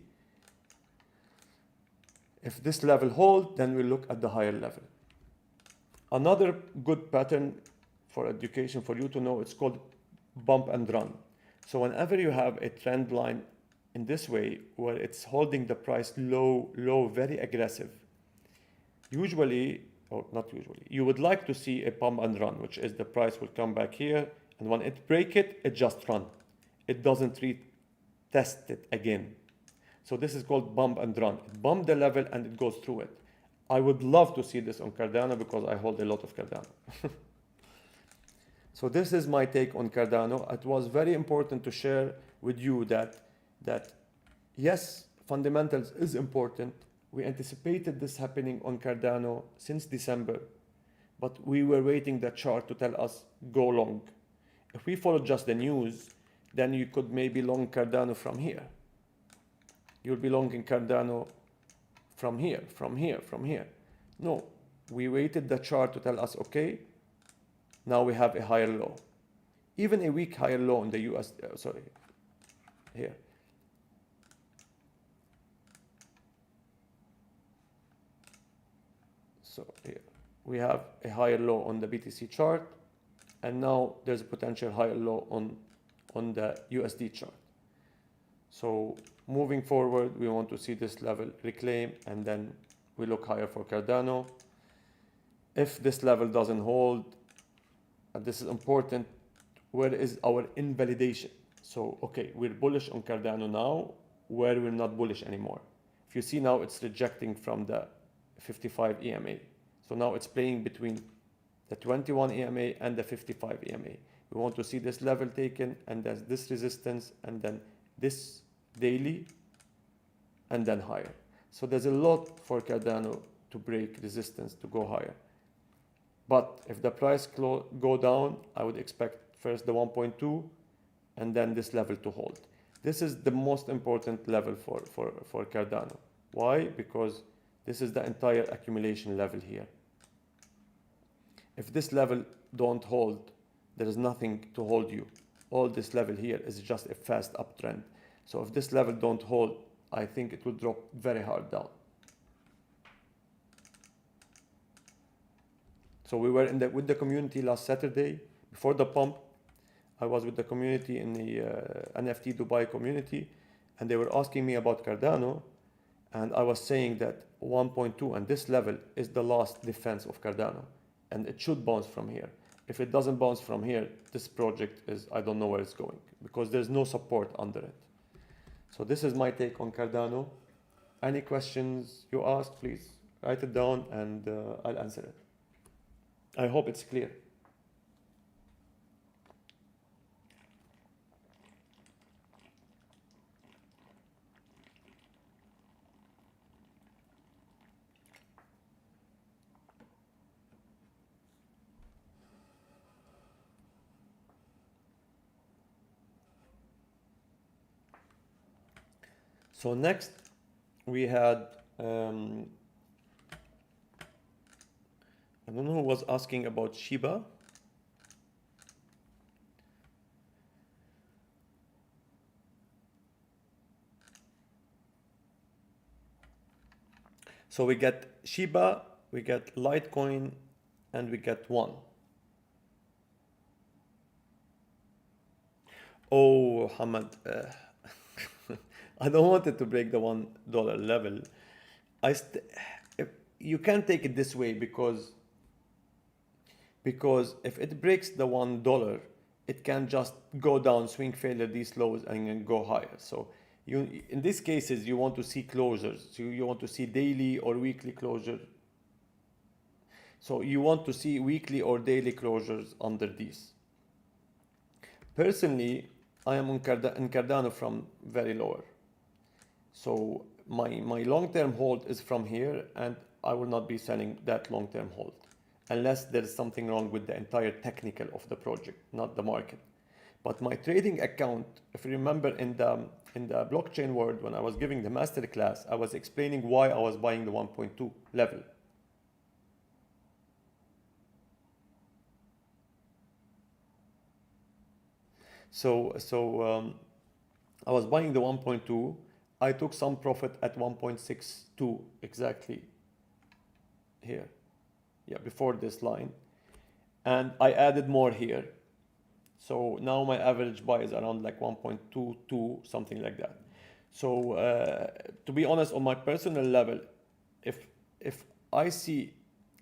S1: If this level holds, then we'll look at the higher level. Another good pattern for education for you to know, it's called bump and run. So whenever you have a trend line in this way, where it's holding the price low, very aggressive, usually, or not usually, you would like to see a pump and run, which is the price will come back here, and when it break it, it just run. It doesn't retest it again. So this is called bump and run. It bump the level and it goes through it. I would love to see this on Cardano because I hold a lot of Cardano. So this is my take on Cardano. It was very important to share with you that yes, fundamentals is important. We anticipated this happening on Cardano since December, but we were waiting the chart to tell us go long. If we follow just the news, then you could maybe long Cardano from here. You'll be longing Cardano from here, from here, from here. No, we waited the chart to tell us, okay, now we have a higher low. Even a weak higher low in the US, here. So here, we have a higher low on the BTC chart, and now there's a potential higher low on the USD chart. So moving forward, we want to see this level reclaim, and then we look higher for Cardano. If this level doesn't hold, and this is important, where is our invalidation? So, okay, we're bullish on Cardano now, where we're not bullish anymore. If you see now, it's rejecting from the 55 EMA. So now it's playing between the 21 EMA and the 55 EMA. We want to see this level taken, and then this resistance, and then this daily, and then higher. So there's a lot for Cardano to break resistance to go higher. But if the price go down, I would expect first the 1.2 and then this level to hold. This is the most important level for Cardano. Why? Because this is the entire accumulation level here. If this level don't hold, there is nothing to hold you. All this level here is just a fast uptrend. So if this level don't hold, I think it will drop very hard down. So we were with the community last Saturday, before the pump. I was with the community in the NFT Dubai community, and they were asking me about Cardano, and I was saying that 1.2 and this level is the last defense of Cardano, and it should bounce from here. If it doesn't bounce from here, this project is, I don't know where it's going, because there's no support under it. So this is my take on Cardano. Any questions you ask, please write it down, and I'll answer it. I hope it's clear. So next we had, I don't know who was asking about SHIBA. So we get SHIBA, we get Litecoin, and we get one. Oh, Hamad, I don't want it to break the $1 level. You can't take it this way, because if it breaks the $1, it can just go down, swing failure, these lows, and go higher. So in these cases, you want to see closures. So you want to see daily or weekly closure. So you want to see weekly or daily closures under these. Personally, I am in Cardano from very lower. So my long-term hold is from here, and I will not be selling that long-term hold unless there is something wrong with the entire technical of the project, not the market. But my trading account, if you remember in the blockchain world, when I was giving the master class, I was explaining why I was buying the 1.2 level. So I was buying the 1.2. I took some profit at 1.62 exactly here, yeah, before this line, and I added more here. So now my average buy is around like 1.22, something like that. So to be honest, on my personal level, if I see,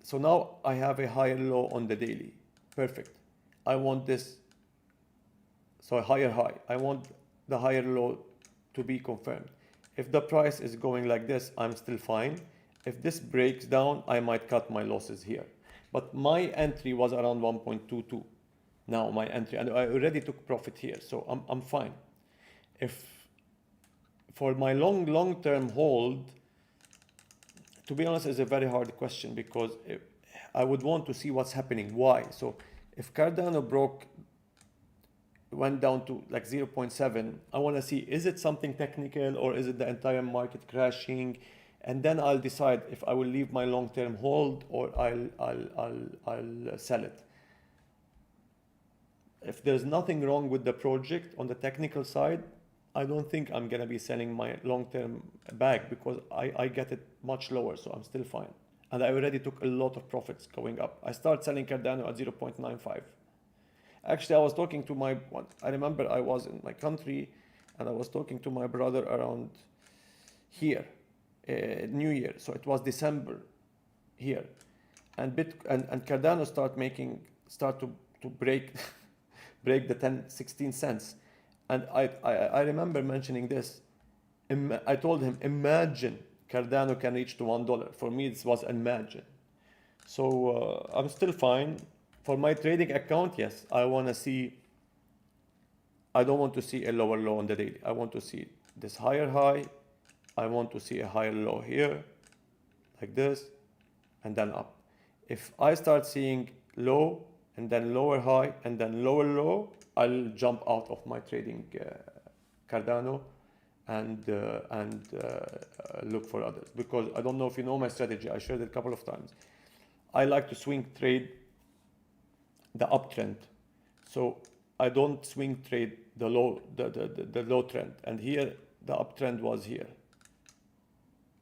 S1: so now I have a higher low on the daily, perfect. I want this, so a higher high. I want the higher low to be confirmed. If the price is going like this, I'm still fine. If this breaks down, I might cut my losses here. But my entry was around 1.22. Now my entry, and I already took profit here, so I'm fine. If for my long-term hold, to be honest, is a very hard question, because I would want to see what's happening. Why? So if Cardano went down to like 0.7, I want to see, is it something technical, or is it the entire market crashing? And then I'll decide if I will leave my long-term hold or I'll sell it. If there's nothing wrong with the project on the technical side, I don't think I'm gonna be selling my long-term bag, because I get it much lower, so I'm still fine. And I already took a lot of profits going up. I started selling Cardano at 0.95. Actually, I was talking to I remember I was in my country, and I was talking to my brother around here, New Year. So it was December here, and Cardano start to break break the 16 cents. And I remember mentioning this. I told him, imagine Cardano can reach to $1. For me, this was imagined. So I'm still fine. For my trading account, yes, I don't want to see a lower low on the daily. I want to see this higher high. I want to see a higher low here, like this, and then up. If I start seeing low, and then lower high, and then lower low, I'll jump out of my trading Cardano and look for others. Because I don't know if you know my strategy, I shared it a couple of times. I like to swing trade the uptrend. So I don't swing trade the low trend. And here the uptrend was here.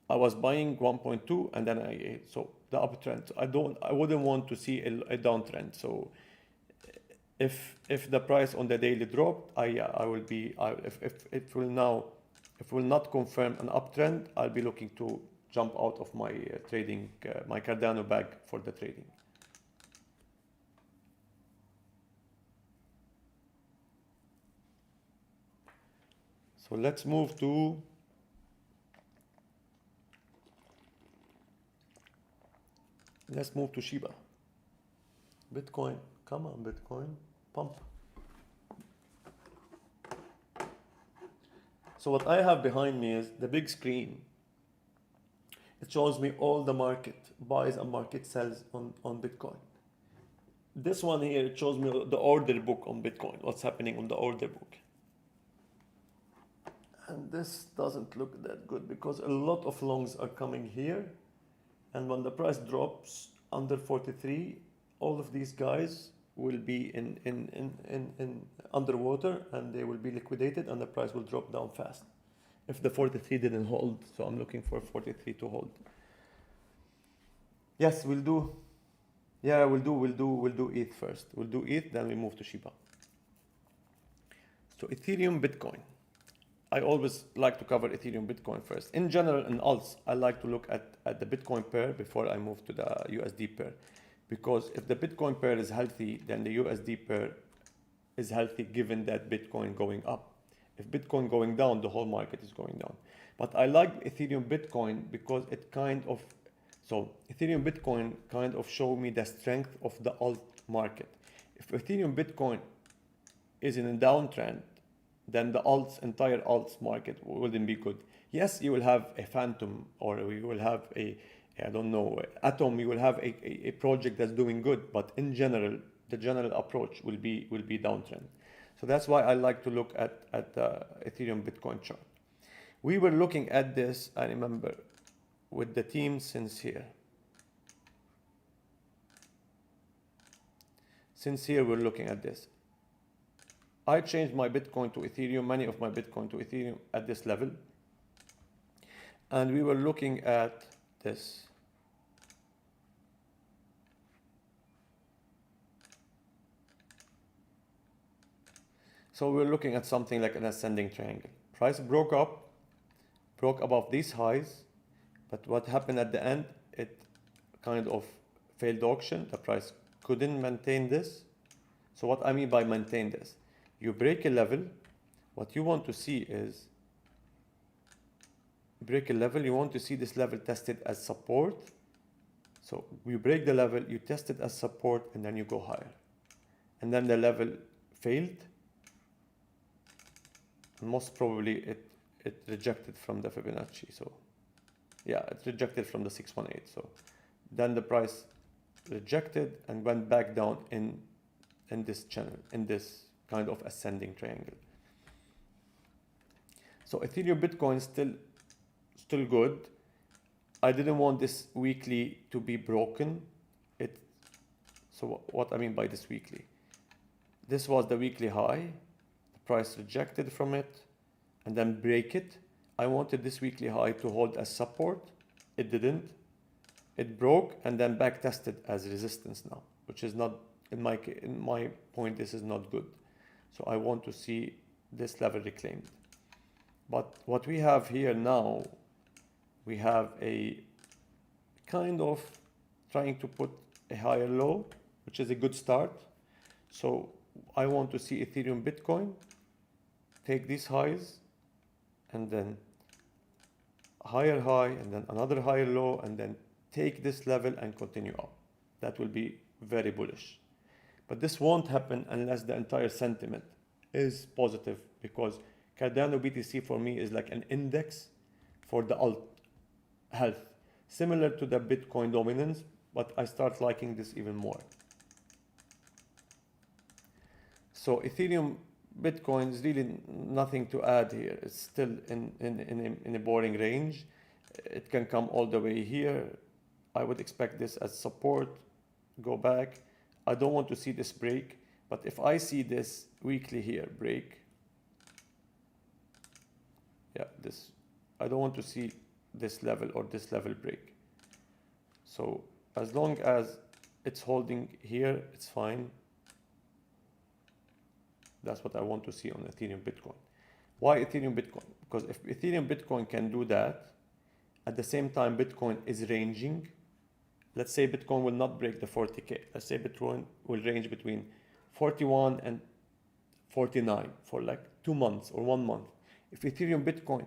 S1: I was buying 1.2 and then so the uptrend. I wouldn't want to see a downtrend. So if the price on the daily dropped, if it will not confirm an uptrend, I'll be looking to jump out of my trading, my Cardano bag for the trading. So let's move to SHIBA. Bitcoin, come on, Bitcoin, pump. So what I have behind me is the big screen. It shows me all the market buys and market sells on Bitcoin. This one here, it shows me the order book on Bitcoin, what's happening on the order book. And this doesn't look that good because a lot of longs are coming here. And when the price drops under 43, all of these guys will be in underwater and they will be liquidated and the price will drop down fast. If the 43 didn't hold, so I'm looking for 43 to hold. Yes, we'll do. Yeah, we'll do ETH first. We'll do ETH, then we move to SHIBA. So Ethereum, Bitcoin. I always like to cover Ethereum, Bitcoin first. In general, in alts, I like to look at the Bitcoin pair before I move to the USD pair. Because if the Bitcoin pair is healthy, then the USD pair is healthy given that Bitcoin going up. If Bitcoin going down, the whole market is going down. But I like Ethereum, Bitcoin because it Ethereum, Bitcoin kind of show me the strength of the alt market. If Ethereum, Bitcoin is in a downtrend, then the entire alts market wouldn't be good. Yes, you will have a phantom, or you will have Atom, you will have a project that's doing good, but in general, the general approach will be downtrend. So that's why I like to look at the Ethereum Bitcoin chart. We were looking at this, I remember, with the team since here. Since here, we're looking at this. I changed my Bitcoin to Ethereum, many of my Bitcoin to Ethereum at this level. And we were looking at this. So we're looking at something like an ascending triangle. Price broke above these highs, but what happened at the end, it kind of failed auction. The price couldn't maintain this. So what I mean by maintain this, you break a level, what you want to see is break a level, you want to see this level tested as support. So you break the level, you test it as support, and then you go higher. And then the level failed. And most probably it rejected from the Fibonacci. So yeah, it rejected from the 618. So then the price rejected and went back down in this channel, in this kind of ascending triangle. So Ethereum, Bitcoin still good. I didn't want this weekly to be broken. So what I mean by this weekly, this was the weekly high. The price rejected from it and then break it. I wanted this weekly high to hold as support. It didn't. It broke and then back tested as resistance now, which is not, in my point, this is not good. So I want to see this level reclaimed. But what we have here now, we have a kind of trying to put a higher low, which is a good start. So I want to see Ethereum, Bitcoin take these highs, and then higher high and then another higher low and then take this level and continue up. That will be very bullish. But this won't happen unless the entire sentiment is positive, because Cardano BTC for me is like an index for the alt health, similar to the Bitcoin dominance, but I start liking this even more. So Ethereum Bitcoin is really nothing to add here. It's still in a boring range. It can come all the way here. I would expect this as support, go back. I don't want to see this break, but if I see this weekly here break, yeah, this, I don't want to see this level or this level break. So as long as it's holding here, it's fine. That's what I want to see on Ethereum Bitcoin. Why Ethereum Bitcoin? Because if Ethereum Bitcoin can do that, at the same time Bitcoin is ranging. Let's say Bitcoin will not break the 40K. Let's say Bitcoin will range between 41 and 49 for like 2 months or 1 month. If Ethereum Bitcoin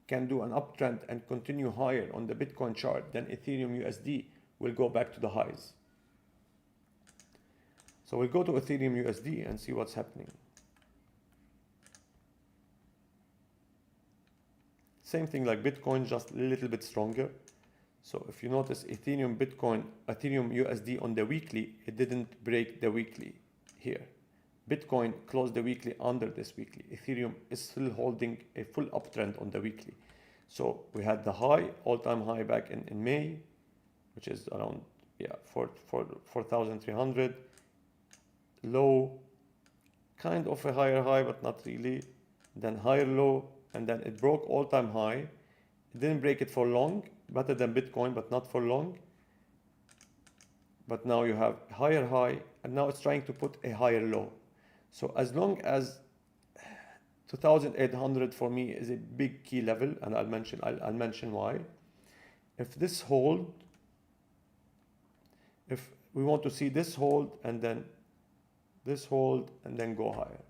S1: can do an uptrend and continue higher on the Bitcoin chart, then Ethereum USD will go back to the highs. So we'll go to Ethereum USD and see what's happening. Same thing like Bitcoin, just a little bit stronger. So if you notice Ethereum USD on the weekly, it didn't break the weekly here. Bitcoin closed the weekly under this weekly. Ethereum is still holding a full uptrend on the weekly. So we had the high, all-time high back in May, which is around 4,300. Low, kind of a higher high, but not really. Then higher low, and then it broke all-time high. It didn't break it for long, better than Bitcoin, but not for long. But now you have higher high, and now it's trying to put a higher low. So as long as 2,800 for me is a big key level, and I'll mention why. If this hold, if we want to see this hold and then this hold and then go higher.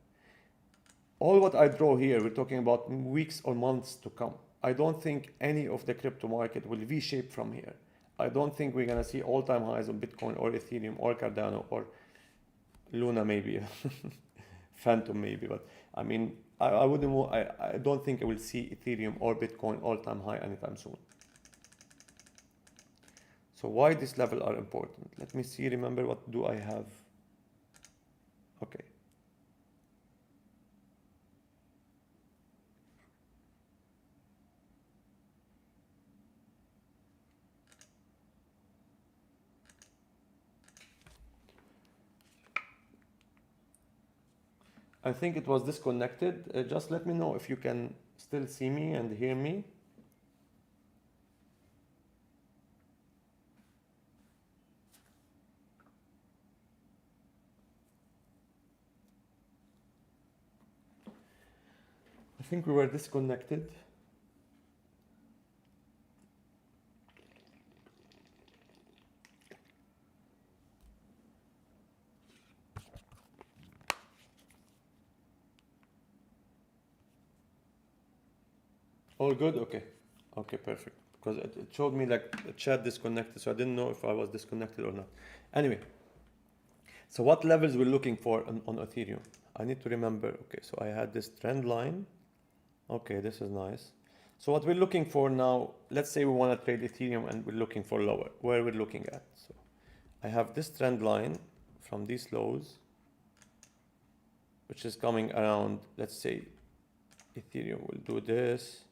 S1: All what I draw here, we're talking about weeks or months to come. I don't think any of the crypto market will V-shape from here. I don't think we're gonna see all-time highs on Bitcoin or Ethereum or Cardano or Luna maybe, Phantom maybe, but I mean, I don't think I will see Ethereum or Bitcoin all-time high anytime soon. So why this level are important? Let me see, remember what do I have? Okay. I think it was disconnected. Just let me know if you can still see me and hear me. I think we were disconnected. All good? Okay. Okay, perfect. Because it showed me like the chat disconnected, so I didn't know if I was disconnected or not. Anyway, so what levels we're looking for on Ethereum? I need to remember. Okay, so I had this trend line. Okay, this is nice. So what we're looking for now, let's say we want to trade Ethereum and we're looking for lower. Where we're looking at? So I have this trend line from these lows, which is coming around, let's say Ethereum will do this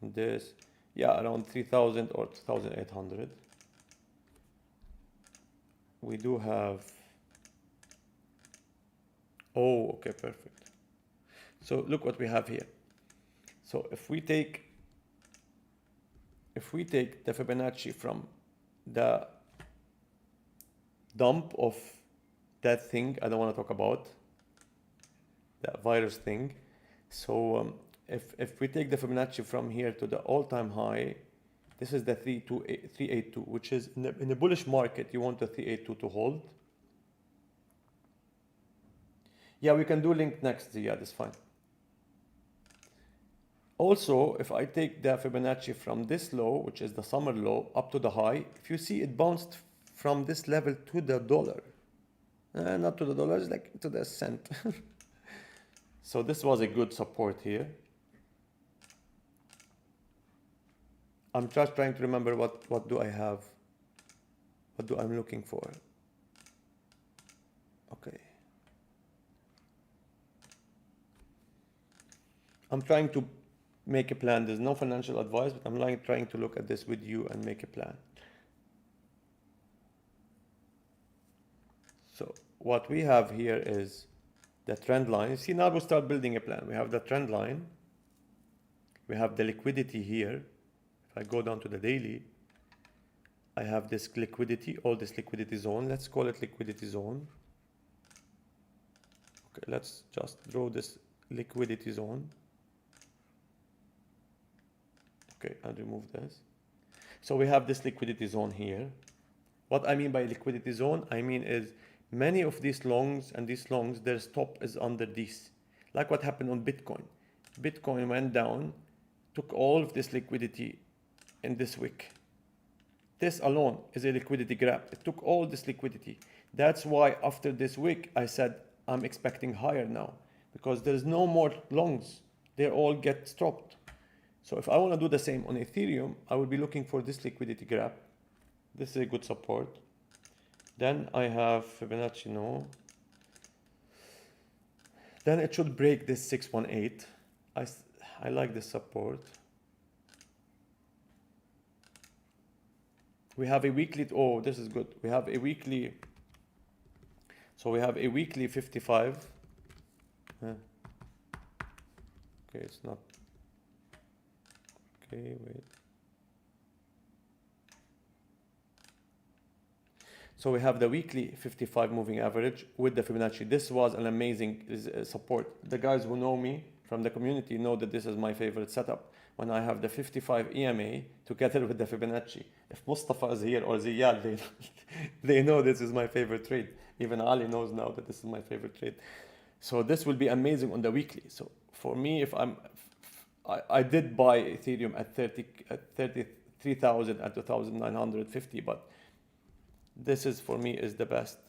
S1: and this, yeah, around 3,000 or 2,800. We do have, oh, okay, perfect. So look what we have here. So if we take the Fibonacci from the dump of that thing I don't want to talk about, that virus thing. So if we take the Fibonacci from here to the all-time high, this is the 382, which is in the bullish market, you want the 382 to hold. Yeah, we can do link next. Yeah, that's fine. Also, if I take the Fibonacci from this low, which is the summer low, up to the high, if you see it bounced from this level to the dollar. Not to the dollar, it's like to the cent. So this was a good support here. I'm just trying to remember what do I have, what do I'm looking for. Okay. I'm trying to make a plan. There's no financial advice, but I'm like trying to look at this with you and make a plan. So what we have here is the trend line. You see, now we start building a plan. We have the trend line. We have the liquidity here. If I go down to the daily, I have this liquidity, all this liquidity zone. Let's call it liquidity zone. Okay, let's just draw this liquidity zone. Okay, I'll remove this. So we have this liquidity zone here. What I mean by liquidity zone, I mean is many of these longs and these longs, their stop is under these. Like what happened on Bitcoin. Bitcoin went down, took all of this liquidity in this wick. This alone is a liquidity grab. It took all this liquidity. That's why after this wick, I said, I'm expecting higher now because there's no more longs. They all get stopped. So if I want to do the same on Ethereum, I will be looking for this liquidity grab. This is a good support. Then I have Fibonacci, no. Then it should break this 618. I like this support. We have a weekly, oh, this is good. We have a weekly, so we have a weekly 55. Okay, it's not, okay, wait. So we have the weekly 55 moving average with the Fibonacci. This was an amazing support. The guys who know me from the community know that this is my favorite setup. When I have the 55 EMA together with the Fibonacci. If Mustafa is here or Ziyad, they know this is my favorite trade. Even Ali knows now that this is my favorite trade. So this will be amazing on the weekly. So for me, if I did buy Ethereum at 33,000 at 2,950, but this is for me is the best.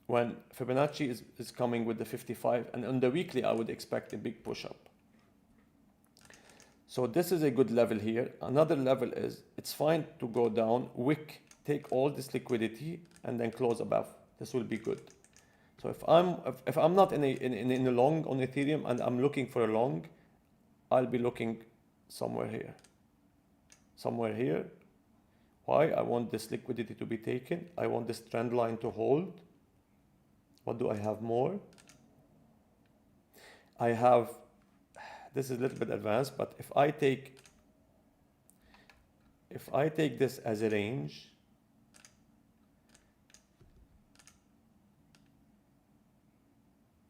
S1: When Fibonacci is coming with the 55, and on the weekly, I would expect a big push up. So this is a good level here. Another level is, it's fine to go down, wick, take all this liquidity, and then close above. This will be good. So if I'm not in a long on Ethereum and I'm looking for a long, I'll be looking somewhere here. Somewhere here. Why? I want this liquidity to be taken. I want this trend line to hold. What do I have more? I have, this is a little bit advanced, but if I take this as a range,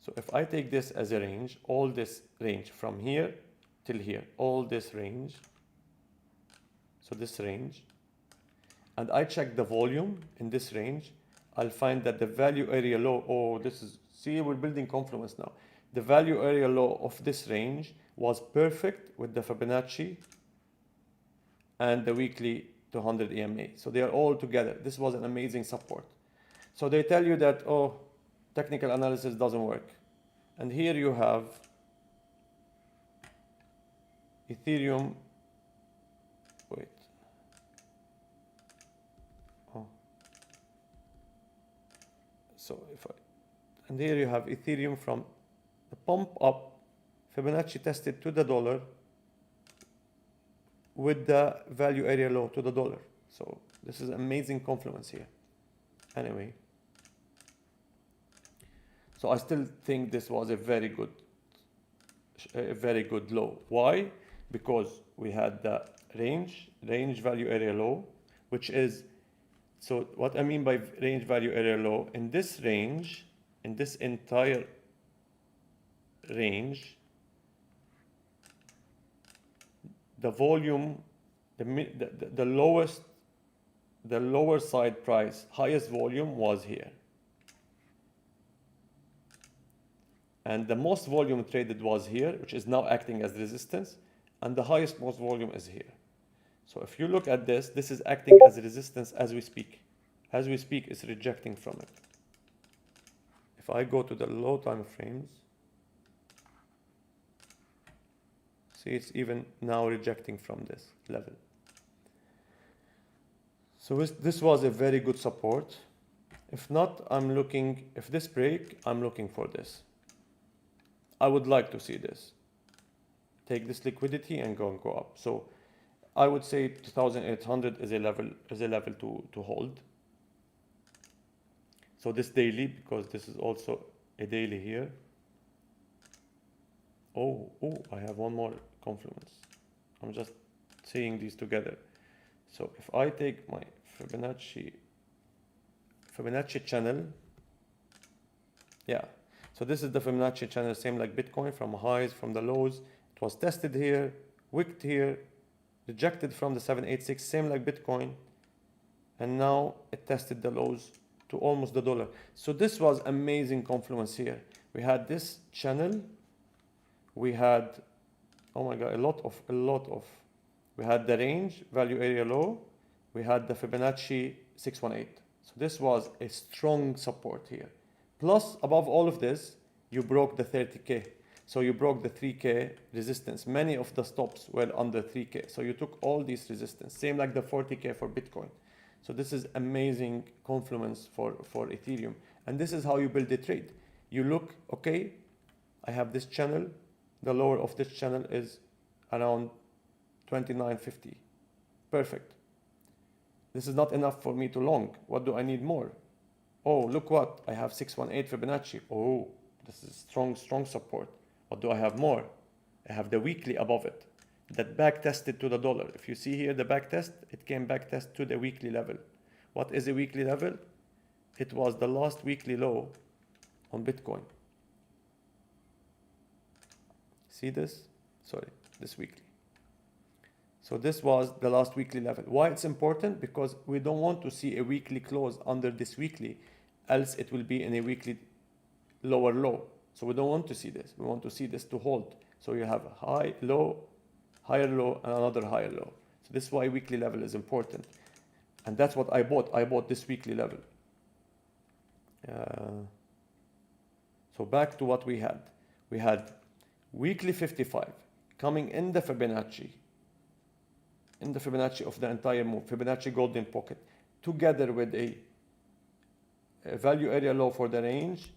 S1: so if I take this as a range, all this range from here till here, all this range, so this range, and I check the volume in this range, I'll find that the value area low, oh, this is, see, we're building confluence now. The value area low of this range was perfect with the Fibonacci and the weekly 200 EMA. So they are all together. This was an amazing support. So they tell you that, oh, technical analysis doesn't work. And here you have Ethereum, wait. Oh. So if I, and here you have Ethereum from the pump up, Fibonacci tested to the dollar with the value area low to the dollar. So this is amazing confluence here. Anyway, so I still think this was a very good low. Why? Because we had the range value area low, which is, so what I mean by range value area low, in this range, in this entire range, the volume, the lower side price, highest volume was here. And the most volume traded was here, which is now acting as resistance. and the highest most volume is here. So if you look at this, this is acting as a resistance as we speak. As we speak, it's rejecting from it. If I go to the low time frames, see, it's even now rejecting from this level. So this was a very good support. If not, I'm looking, if this break, I'm looking for this. I would like to see this. Take this liquidity and go up. So I would say 2,800 is a level to hold. So this daily, because this is also a daily here. Oh, I have one more confluence. I'm just seeing these together. So if I take my Fibonacci channel, yeah. So this is the Fibonacci channel, same like Bitcoin, from highs, from the lows. It was tested here, wicked here, rejected from the 786, same like Bitcoin. And now it tested the lows to almost the dollar. So this was amazing confluence here. We had this channel, we had, oh my God, a lot of, we had the range, value area low, we had the Fibonacci 618. So this was a strong support here. Plus, above all of this, you broke the 30K. So you broke the 3K resistance. Many of the stops were under 3K. So you took all these resistance, same like the 40K for Bitcoin. So this is amazing confluence for Ethereum. And this is how you build a trade. You look, okay, I have this channel. The lower of this channel is around 29.50. Perfect. This is not enough for me to long. What do I need more? Oh, look what, I have 618 Fibonacci. Oh, this is strong support. What do I have more? I have the weekly above it that back tested to the dollar. If you see here the back test, it came back test to the weekly level. What is a weekly level? It was the last weekly low on Bitcoin. See this? Sorry, this weekly. So this was the last weekly level. Why it's important? Because we don't want to see a weekly close under this weekly, else it will be in a weekly lower low. So we don't want to see this. We want to see this to hold. So you have a high, low, higher low, and another higher low. So this is why weekly level is important. And that's what I bought. I bought this weekly level. So back to what we had. We had weekly 55 coming in the Fibonacci. In the Fibonacci of the entire move, Fibonacci golden pocket, together with a value area low for the range,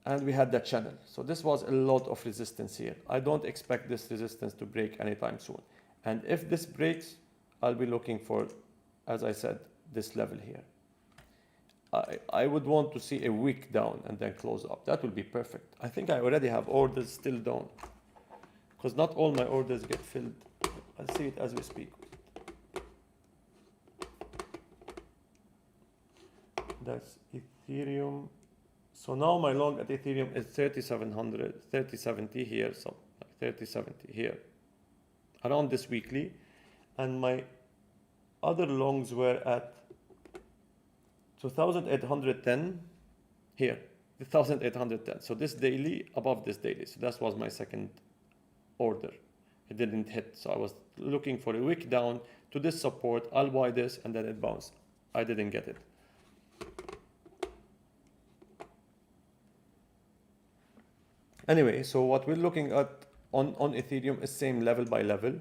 S1: and we had that channel. So this was a lot of resistance here. I don't expect this resistance to break anytime soon. And if this breaks, I'll be looking for, as I said, this level here. I would want to see a wick down and then close up. That would be perfect. I think I already have orders still down, because not all my orders get filled. I'll see it as we speak. That's Ethereum. So now my long at Ethereum is 3700, 3070 here, so like 3070 here, around this weekly. And my other longs were at 2810 here, 2810. So this daily above this daily. So that was my second order. It didn't hit. So I was looking for a wick down to this support. I'll buy this, and then it bounced. I didn't get it. Anyway, so what we're looking at on Ethereum is same level by level.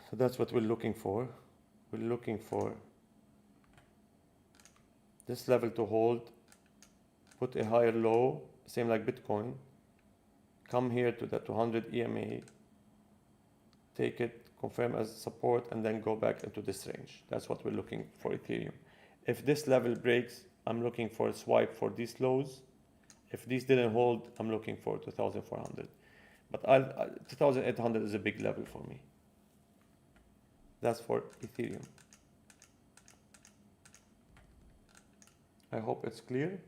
S1: So that's what we're looking for. We're looking for this level to hold, put a higher low, same like Bitcoin. Come here to the 200 EMA, take it, confirm as support, and then go back into this range. That's what we're looking for Ethereum. If this level breaks, I'm looking for a swipe for these lows. If these didn't hold, I'm looking for 2,400. But 2,800 is a big level for me. That's for Ethereum. I hope it's clear.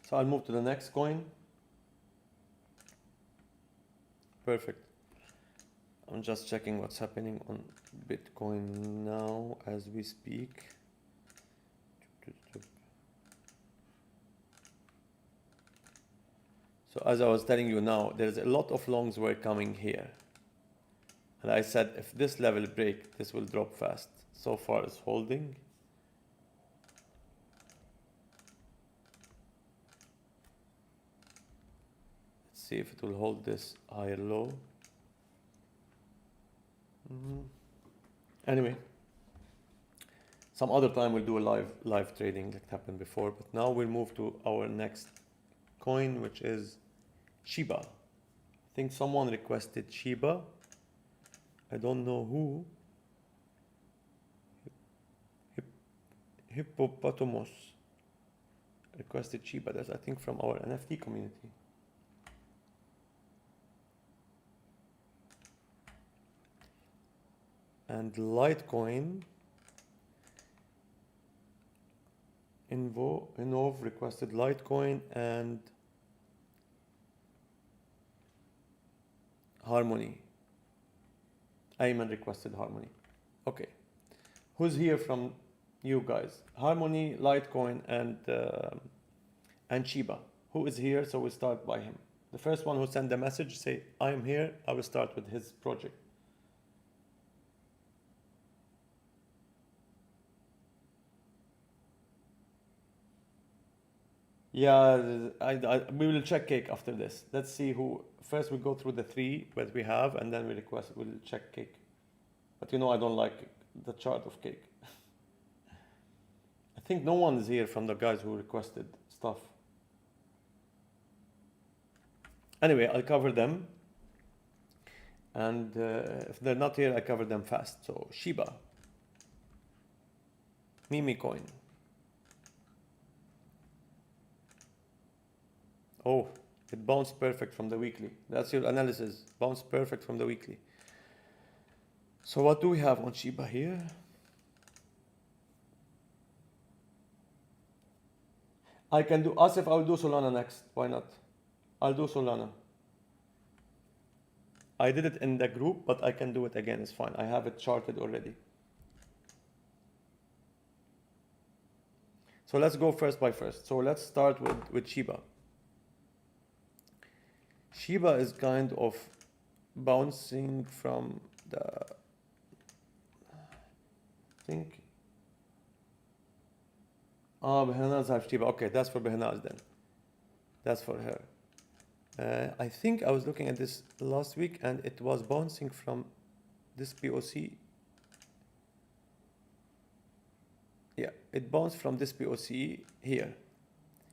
S1: So I'll move to the next coin. Perfect. I'm just checking what's happening on Bitcoin now as we speak. So as I was telling you now, there's a lot of longs were coming here. And I said, if this level break, this will drop fast. So far it's holding. Let's see if it will hold this higher low. Anyway, some other time we'll do a live trading like happened before, but now we'll move to our next coin, which is SHIBA. I think someone requested SHIBA. I don't know who. Hippopotamus requested SHIBA. That's I think from our NFT community. And Litecoin, Innov requested Litecoin, and Harmony. Ayman requested Harmony. Okay. Who's here from you guys? Harmony, Litecoin, and SHIBA. Who is here? So we'll start by him. The first one who sent the message, say, I am here. I will start with his project. Yeah, we will check Cake after this. Let's see who. First, we go through the three that we have, and then we'll check Cake. But you know, I don't like the chart of Cake. I think no one is here from the guys who requested stuff. Anyway, I'll cover them. And if they're not here, I cover them fast. So, SHIBA. Mimi coin. Oh, it bounced perfect from the weekly. That's your analysis. Bounced perfect from the weekly. So what do we have on SHIBA here? I can do Asif, I'll do Solana next. Why not? I'll do Solana. I did it in the group, but I can do it again. It's fine. I have it charted already. So let's go first by first. So let's start with SHIBA. SHIBA is kind of bouncing from the, I think, Behanaz have SHIBA. Okay, that's for Behanaz then. That's for her. I think I was looking at this last week and it was bouncing from this POC. Yeah, it bounced from this POC here.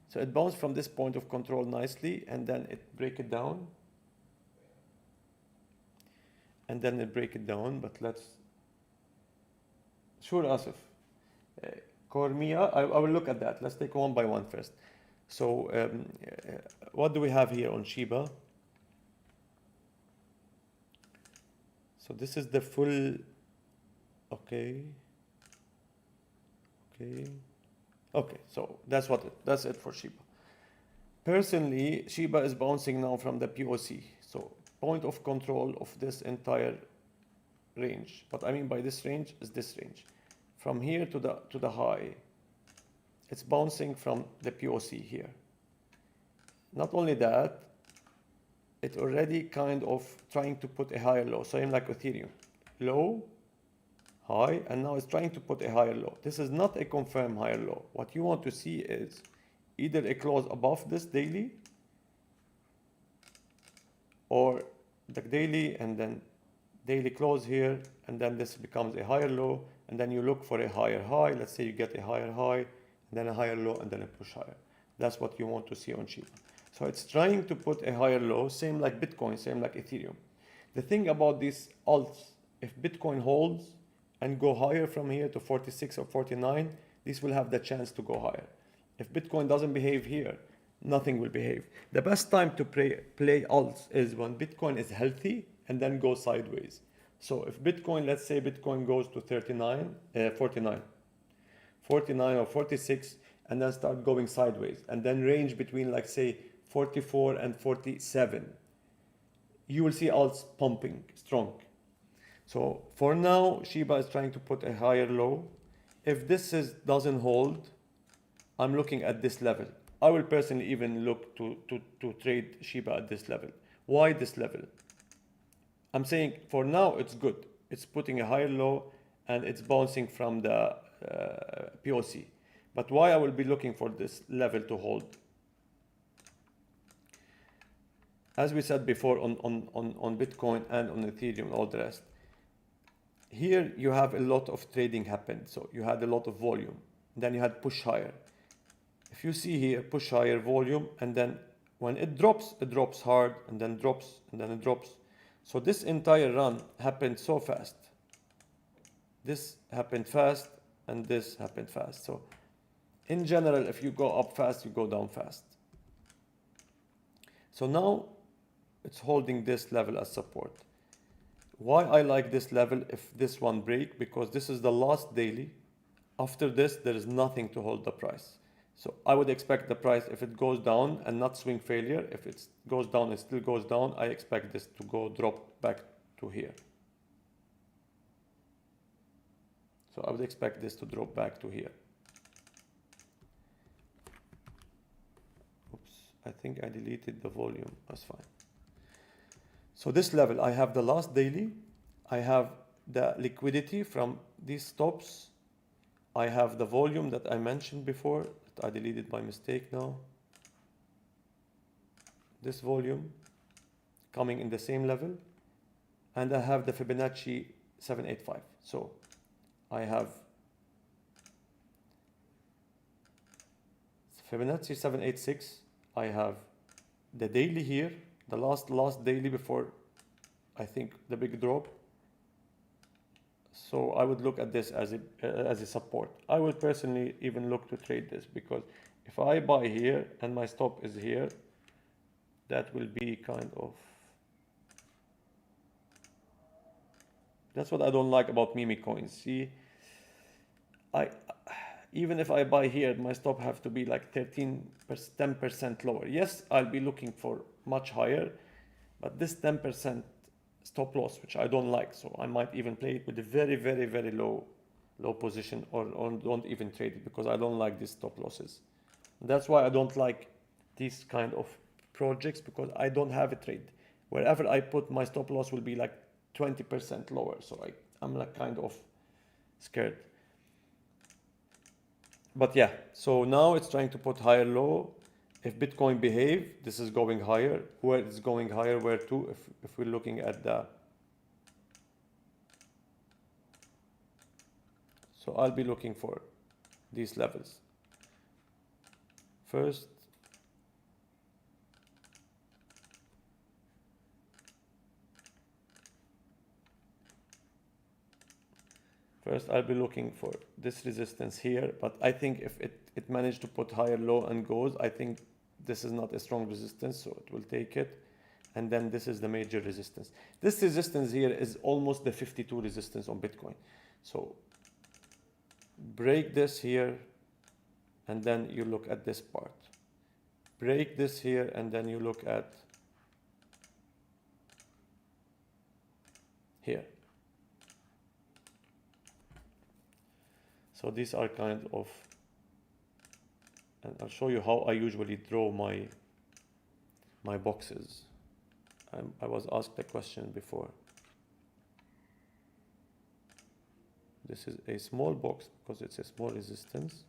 S1: So it bounced from this point of control nicely, and then it break it down. And then it break it down, but let's... Sure, Asif. Cormia, I will look at that. Let's take one by one first. So what do we have here on SHIBA? So this is the full... Okay. Okay, so that's it for SHIBA. Personally, SHIBA is bouncing now from the POC, so point of control of this entire range. What I mean by this range is this range, from here to the high. It's bouncing from the POC here. Not only that, it's already kind of trying to put a higher low, same like Ethereum, low, high, and now it's trying to put a higher low. This is not a confirmed higher low. What you want to see is either a close above this daily or the daily and then daily close here, and then this becomes a higher low, and then you look for a higher high. Let's say you get a higher high, and then a higher low, and then a push higher. That's what you want to see on SHIBA. So it's trying to put a higher low, same like Bitcoin, same like Ethereum. The thing about these alts, if Bitcoin holds and go higher from here to 46 or 49, this will have the chance to go higher. If Bitcoin doesn't behave here, nothing will behave. The best time to play alts is when Bitcoin is healthy and then go sideways. So if Bitcoin, let's say Bitcoin goes to 49 or 46, and then start going sideways, and then range between like say 44 and 47, you will see alts pumping strong. So for now, SHIBA is trying to put a higher low. If this doesn't hold, I'm looking at this level. I will personally even look to trade SHIBA at this level. Why this level? I'm saying for now it's good. It's putting a higher low and it's bouncing from the POC. But why I will be looking for this level to hold? As we said before on Bitcoin and on Ethereum and all the rest, here you have a lot of trading happened. So you had a lot of volume. Then you had push higher. If you see here, push higher volume, and then when it drops hard, and then drops, and then it drops. So this entire run happened so fast. This happened fast, and this happened fast. So in general, if you go up fast, you go down fast. So now it's holding this level as support. Why I like this level if this one break? Because this is the last daily. After this, there is nothing to hold the price. So I would expect the price, if it goes down and not swing failure, if it goes down, it still goes down, I expect this to go drop back to here. So I would expect this to drop back to here. Oops, I think I deleted the volume, that's fine. So this level, I have the last daily, I have the liquidity from these stops, I have the volume that I mentioned before, that I deleted by mistake now. This volume coming in the same level, and I have the Fibonacci 785. So I have Fibonacci 786, I have the daily here, the last daily before, I think, the big drop. So I would look at this as a support. I would personally even look to trade this, because if I buy here and my stop is here, that will be kind of, that's what I don't like about meme coins. See, even if I buy here, my stop have to be like 10% lower. Yes, I'll be looking for much higher, but this 10% stop loss, which I don't like, so I might even play it with a very, very, very low position, or don't even trade it, because I don't like these stop losses. That's why I don't like these kind of projects, because I don't have a trade. Wherever I put, my stop loss will be like 20% lower, so I'm like kind of scared. But yeah, so now it's trying to put higher low. If Bitcoin behave, this is going higher. Where it's going higher, where to? If we're looking at the, so I'll be looking for these levels. First, I'll be looking for this resistance here, but I think if it managed to put higher low and goes, I think this is not a strong resistance, so it will take it. And then this is the major resistance. This resistance here is almost the 52 resistance on Bitcoin. So break this here, and then you look at this part. Break this here, and then you look at here. So these are kind of, and I'll show you how I usually draw my boxes. I was asked a question before. This is a small box because it's a small resistance.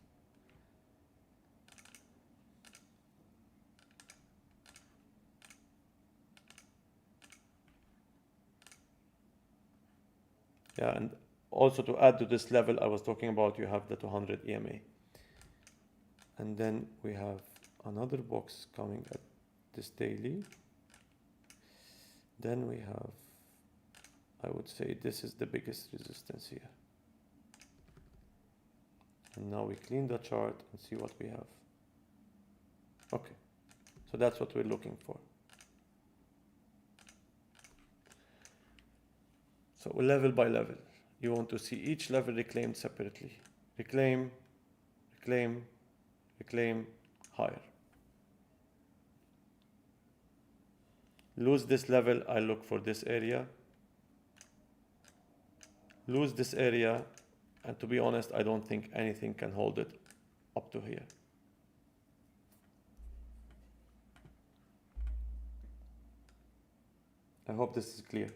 S1: Yeah, and also to add to this level I was talking about, you have the 200 EMA. And then we have another box coming at this daily. Then we have, I would say this is the biggest resistance here. And now we clean the chart and see what we have. Okay, so that's what we're looking for. So level by level, you want to see each level reclaimed separately. Reclaim, reclaim, reclaim higher. Lose this level, I look for this area. Lose this area, and to be honest, I don't think anything can hold it up to here. I hope this is clear.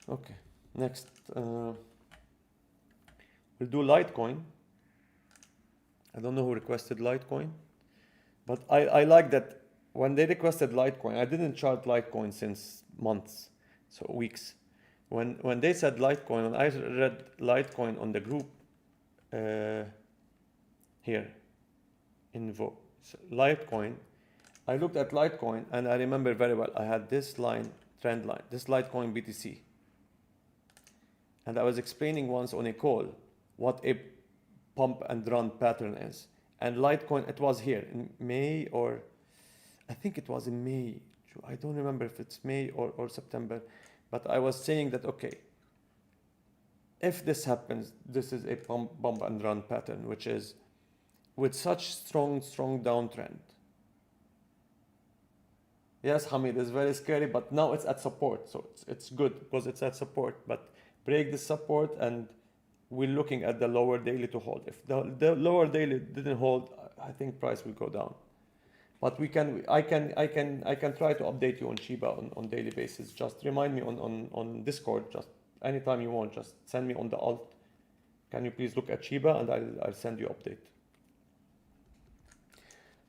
S1: Okay, next, we'll do Litecoin. I don't know who requested Litecoin, but I like that when they requested Litecoin, I didn't chart Litecoin since months, so weeks. When they said Litecoin, and I read Litecoin on the group here, info, so Litecoin, I looked at Litecoin and I remember very well, I had this line, trend line, this Litecoin BTC. And I was explaining once on a call what a pump and run pattern is. And Litecoin, it was here in May, or I think it was in May. I don't remember if it's May or September, but I was saying that, okay, if this happens, this is a pump and run pattern, which is with such strong downtrend. Yes, Hamid, is very scary, but now it's at support. So it's good because it's at support, but break the support and we're looking at the lower daily to hold. If the lower daily didn't hold, I think price will go down. But I can try to update you on SHIBA on daily basis. Just remind me on Discord, just anytime you want, just send me on the alt. Can you please look at SHIBA, and I'll send you update.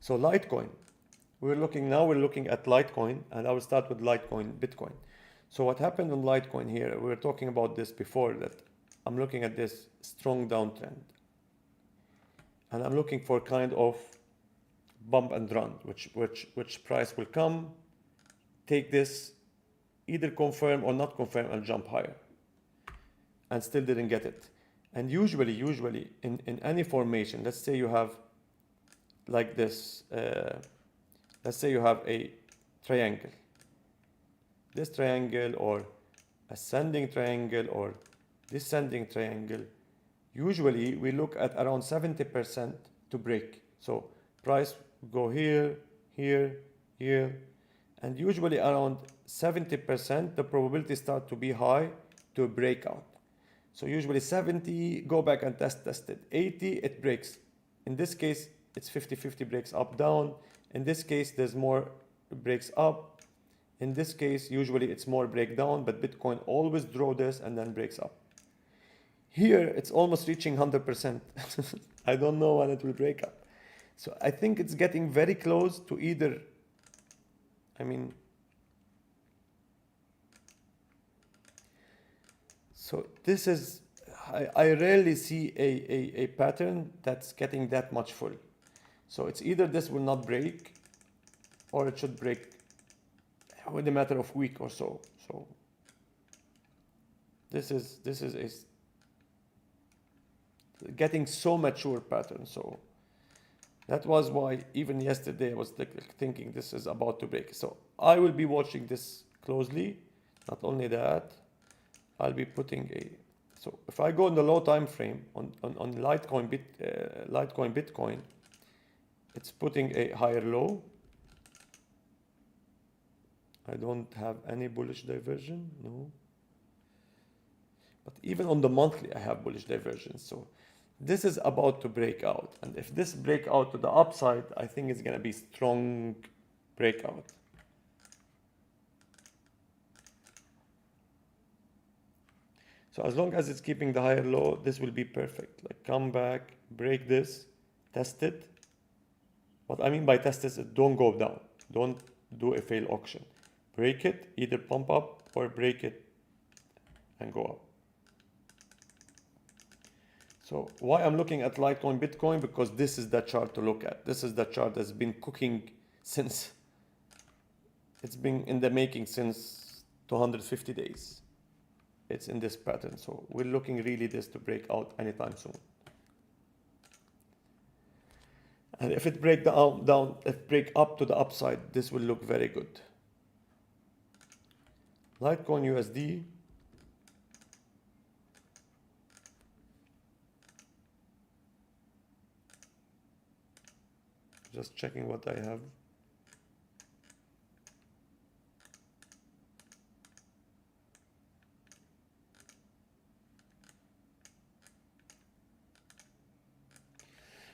S1: So Litecoin, we're looking at Litecoin, and I will start with Litecoin, Bitcoin. So what happened on Litecoin here, we were talking about this before, that I'm looking at this strong downtrend. And I'm looking for kind of bump and run, which price will come, take this, either confirm or not confirm, and jump higher. And still didn't get it. And usually in any formation, let's say you have like this, let's say you have a triangle. This triangle, or ascending triangle, or descending triangle, usually we look at around 70% to break. So price go here, here, here, and usually around 70% the probability start to be high to a breakout. So usually 70, go back and test it. 80, it breaks. In this case, it's 50-50 breaks up, down. In this case, there's more breaks up. In this case, usually it's more breakdown, but Bitcoin always draw this and then breaks up. Here, it's almost reaching 100%. I don't know when it will break up. So I think it's getting very close to either, so this is, I rarely see a pattern that's getting that much full. So it's either this will not break, or it should break within a matter of a week or so. So this is a getting so mature pattern. So that was why even yesterday I was thinking this is about to break. So I will be watching this closely. Not only that, I'll be putting so if I go in the low time frame on Litecoin Bitcoin, it's putting a higher low. I don't have any bullish diversion, no. But even on the monthly, I have bullish diversion. So this is about to break out. And if this break out to the upside, I think it's going to be strong breakout. So as long as it's keeping the higher low, this will be perfect. Like come back, break this, test it. What I mean by test this is don't go down. Don't do a fail auction. Break it, either pump up or break it and go up. So why I'm looking at Litecoin Bitcoin? Because this is the chart to look at. This is the chart that's been cooking since, it's been in the making since 250 days. It's in this pattern. So we're looking really this to break out anytime soon. And if it break if break up to the upside, this will look very good. Litecoin USD. Just checking what I have.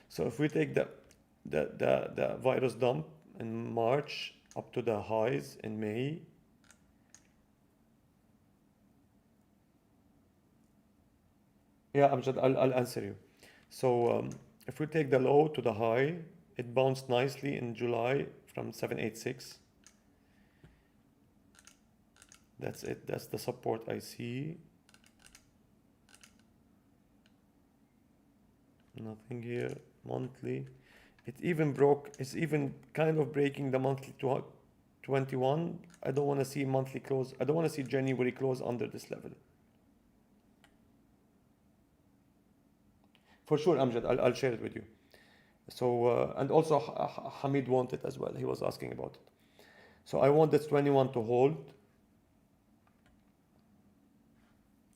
S1: So if we take the virus dump in March up to the highs in May, yeah, Amjad, I'll answer you. So if we take the low to the high, it bounced nicely in July from 786. That's it. That's the support I see. Nothing here. Monthly. It even broke. It's even kind of breaking the monthly to 21. I don't want to see monthly close. I don't want to see January close under this level. For sure, Amjad, I'll share it with you. So, and also Hamid wanted as well. He was asking about it. So I want this 21 to hold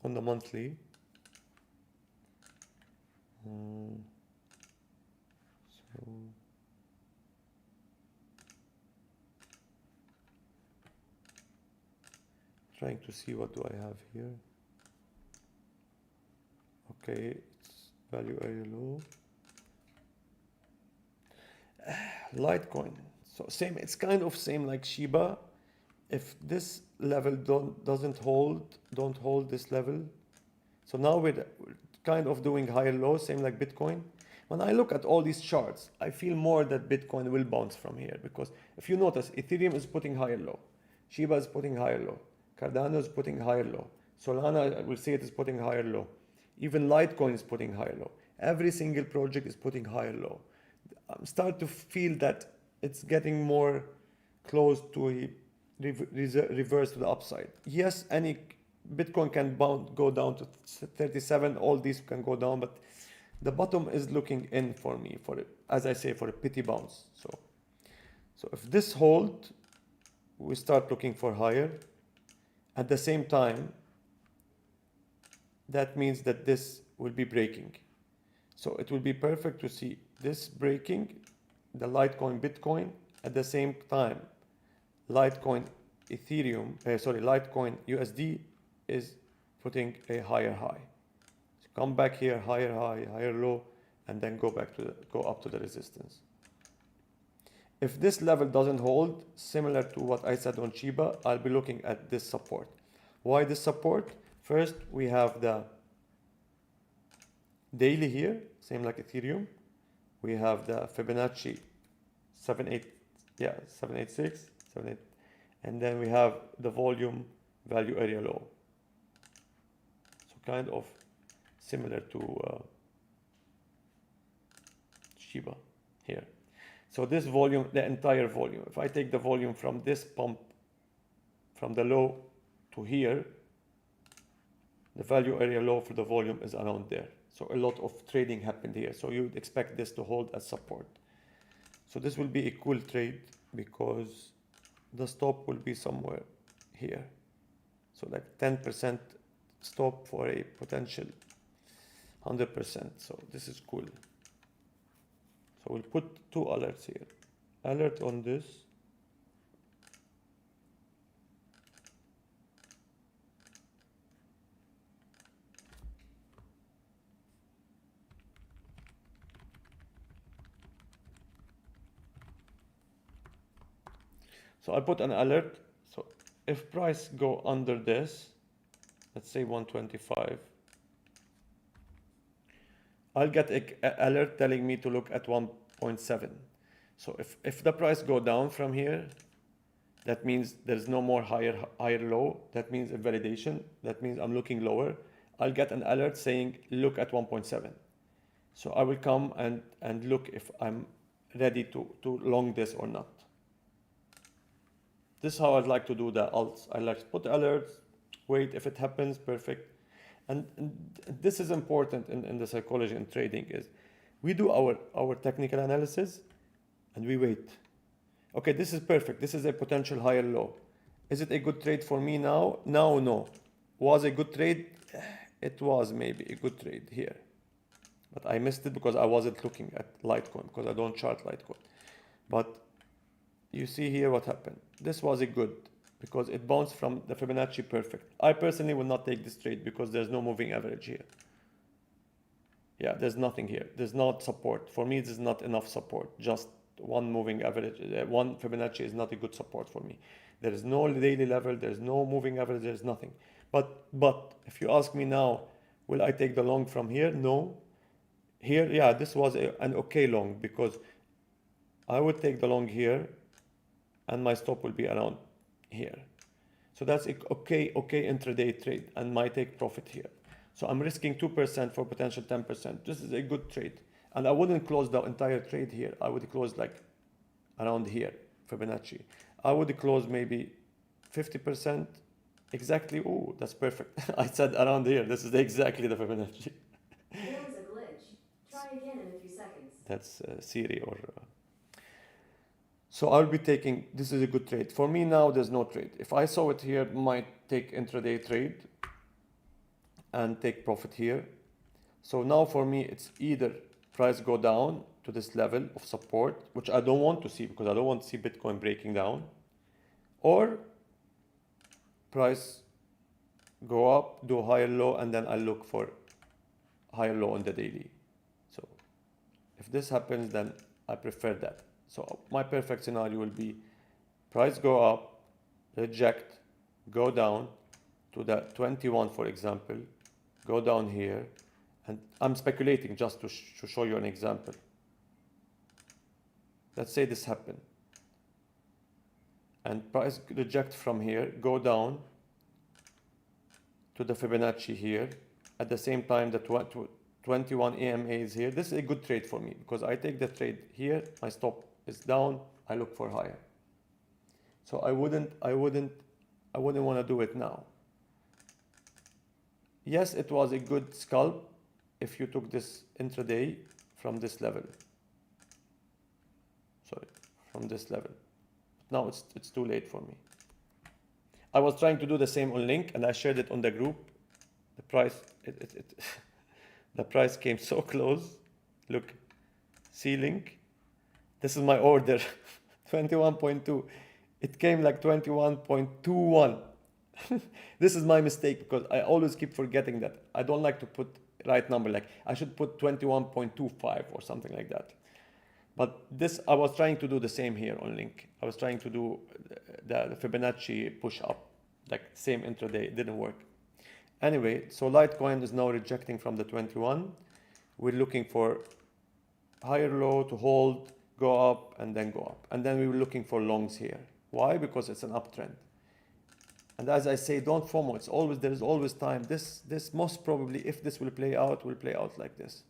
S1: on the monthly. So trying to see what do I have here. Okay, it's value area low. Litecoin. So same, it's kind of same like SHIBA. If this level don't hold this level. So now we're kind of doing higher low, same like Bitcoin. When I look at all these charts, I feel more that Bitcoin will bounce from here, because if you notice, Ethereum is putting higher low, SHIBA is putting higher low, Cardano is putting higher low, Solana, we'll see it is putting higher low, even Litecoin is putting higher low. Every single project is putting higher low. I'm starting to feel that it's getting more close to a reverse to the upside. Yes, any Bitcoin can go down to 37, all these can go down, but the bottom is looking in for me, for it, as I say, for a pity bounce. So if this hold, we start looking for higher. At the same time, that means that this will be breaking. So it will be perfect to see this breaking, the Litecoin Bitcoin, at the same time, Litecoin Litecoin USD is putting a higher high. So come back here, higher high, higher low, and then go up to the resistance. If this level doesn't hold, similar to what I said on SHIBA, I'll be looking at this support. Why this support? First, we have the daily here, same like Ethereum. We have the Fibonacci 786, and then we have the volume value area low. So kind of similar to SHIBA here. So this volume, the entire volume, if I take the volume from this pump, from the low to here, the value area low for the volume is around there. So a lot of trading happened here. So you'd expect this to hold as support. So this will be a cool trade because the stop will be somewhere here. So like 10% stop for a potential 100%. So this is cool. So we'll put two alerts here. Alert on this. So I put an alert. So if price go under this, let's say 125, I'll get an alert telling me to look at 1.7. So if the price go down from here, that means there's no more higher low. That means a validation. That means I'm looking lower. I'll get an alert saying look at 1.7. So I will come and look if I'm ready to long this or not. This is how I'd like to do the alts. I like to put alerts, wait, if it happens, perfect. And this is important in the psychology and trading is We do our technical analysis and we wait. Okay, this is perfect. This is a potential higher low. Is it a good trade for me now? Now, no. Was a good trade? It was maybe a good trade here. But I missed it because I wasn't looking at Litecoin, because I don't chart Litecoin. But you see here what happened. This was a good, because it bounced from the Fibonacci perfect. I personally will not take this trade because there's no moving average here. Yeah, there's nothing here. There's not support. For me, this is not enough support. Just one moving average, one Fibonacci is not a good support for me. There is no daily level, there's no moving average, there's nothing. But if you ask me now, will I take the long from here? No. Here, yeah, this was an okay long, because I would take the long here and my stop will be around here. So that's okay intraday trade, and my take profit here. So I'm risking 2% for potential 10%. This is a good trade. And I wouldn't close the entire trade here. I would close like around here, Fibonacci. I would close maybe 50%. Exactly. Oh, that's perfect. I said around here. This is exactly the Fibonacci.
S2: There was a glitch. Try again in a few seconds.
S1: That's Siri or... So I'll be taking, this is a good trade. For me now, there's no trade. If I saw it here, might take intraday trade and take profit here. So now for me, it's either price go down to this level of support, which I don't want to see, because I don't want to see Bitcoin breaking down, or price go up, do higher low, and then I look for higher low on the daily. So if this happens, then I prefer that. So my perfect scenario will be price go up, reject, go down to the 21, for example, go down here, and I'm speculating just to show you an example. Let's say this happened, and price reject from here, go down to the Fibonacci here. At the same time, the 21 EMA is here. This is a good trade for me, because I take the trade here, my stop is down, I look for higher. So I wouldn't want to do it now. Yes, it was a good scalp if you took this intraday from this level. Sorry, from this level. Now it's too late for me. I was trying to do the same on Link, and I shared it on the group. The price, the price came so close. Look, see Link. This is my order, 21.2. It came like 21.21. This is my mistake, because I always keep forgetting that. I don't like to put right number, like I should put 21.25 or something like that. But this, I was trying to do the same here on Link. I was trying to do the Fibonacci push up, like same intraday. It didn't work. Anyway, so Litecoin is now rejecting from the 21. We're looking for higher low to hold, go up, and then go up. And then we were looking for longs here. Why? Because it's an uptrend. And as I say, don't FOMO. It's always, there is always time. This most probably, if this will play out like this.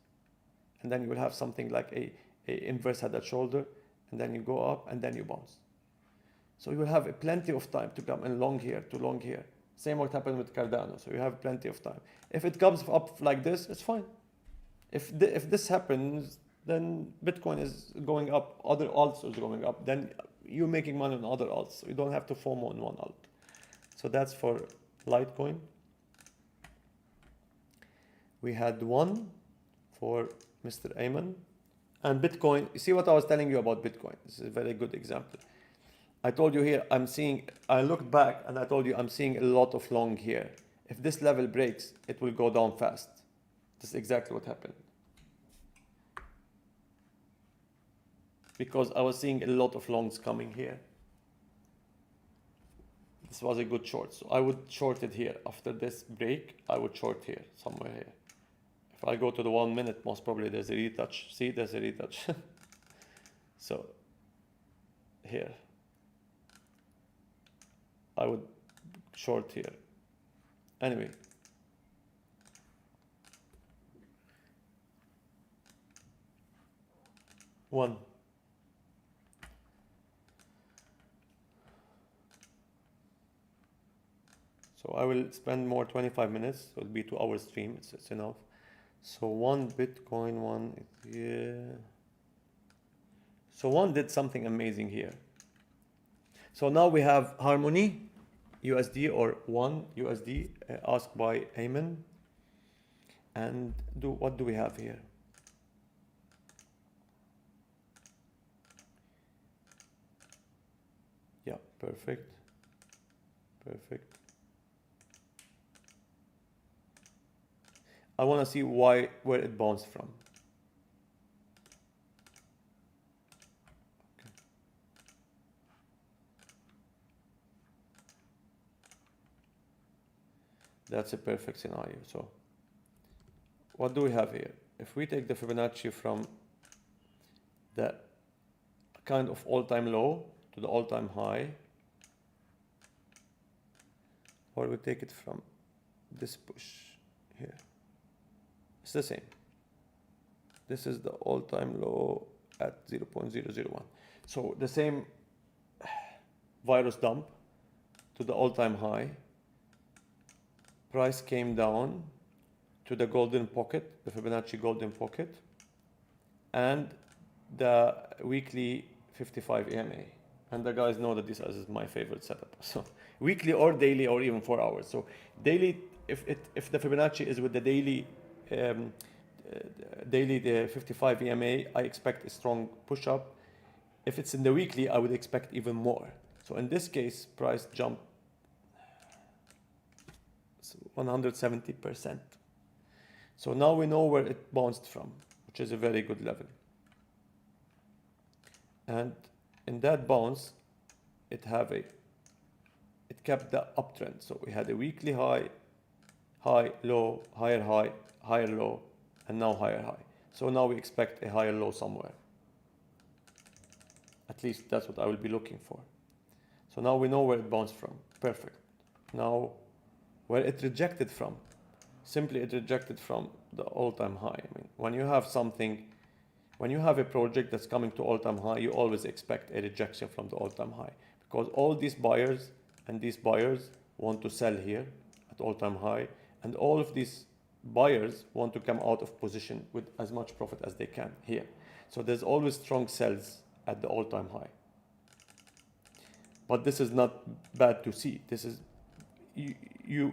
S1: And then you will have something like a inverse head and shoulder, and then you go up, and then you bounce. So you will have plenty of time to come in long here to long here. Same what happened with Cardano. So you have plenty of time. If it comes up like this, it's fine. If this happens, then Bitcoin is going up, other alts are going up, then you're making money on other alts. So you don't have to FOMO on one alt. So that's for Litecoin. We had one for Mr. Ayman. And Bitcoin, you see what I was telling you about Bitcoin? This is a very good example. I told you here, I looked back and I told you I'm seeing a lot of long here. If this level breaks, it will go down fast. This is exactly what happened. Because I was seeing a lot of longs coming here. This was a good short. So I would short it here. After this break, I would short here, somewhere here. If I go to the 1 minute, most probably there's a retouch. See, there's a retouch. So here, I would short here. Anyway. One. So I will spend more 25 minutes. So it'll be 2 hours stream. It's enough. So one Bitcoin, one Ethereum. So one did something amazing here. So now we have Harmony USD or one USD asked by Ayman. And what do we have here? Yeah, perfect. Perfect. I want to see where it bounced from. Okay. That's a perfect scenario. So what do we have here? If we take the Fibonacci from the kind of all-time low to the all-time high, or we take it from this push here, it's the same. This is the all-time low at 0.001. So the same virus dump to the all-time high. Price came down to the golden pocket, the Fibonacci golden pocket, and the weekly 55 EMA. And the guys know that this is my favorite setup. So weekly or daily or even 4 hours. So daily, if the Fibonacci is with the daily the 55 EMA, I expect a strong push up. If it's in the weekly, I would expect even more. So in this case, price jumped 170%. So now we know where it bounced from, which is a very good level. And in that bounce, it kept the uptrend. So we had a weekly high, high, low, higher low, and now higher high. So now we expect a higher low somewhere. At least that's what I will be looking for. So now we know where it bounced from. Perfect. Now, where it rejected from, simply it rejected from the all-time high. I mean, when you have a project that's coming to all-time high, you always expect a rejection from the all-time high, because all these buyers and these buyers want to sell here at all-time high, and all of these buyers want to come out of position with as much profit as they can here. So there's always strong sells at the all-time high. But this is not bad to see. This is you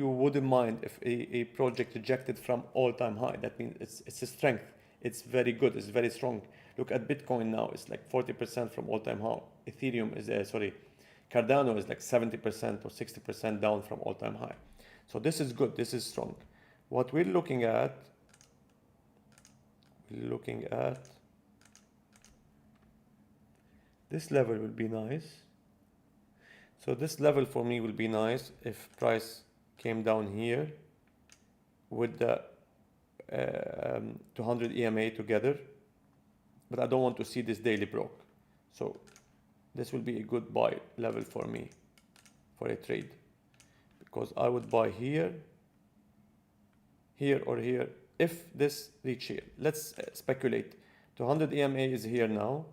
S1: wouldn't mind if a project rejected from all-time high. That means it's a strength. It's very good. It's very strong. Look at Bitcoin now. It's like 40% from all-time high. Ethereum is Cardano is like 70% or 60% down from all-time high. So this is good. This is strong. What we're looking at this level will be nice. So this level for me will be nice if price came down here with the 200 EMA together, but I don't want to see this daily broke. So this will be a good buy level for me for a trade, because I would buy here, here or here if this reach here. Let's speculate. 200 EMA is here now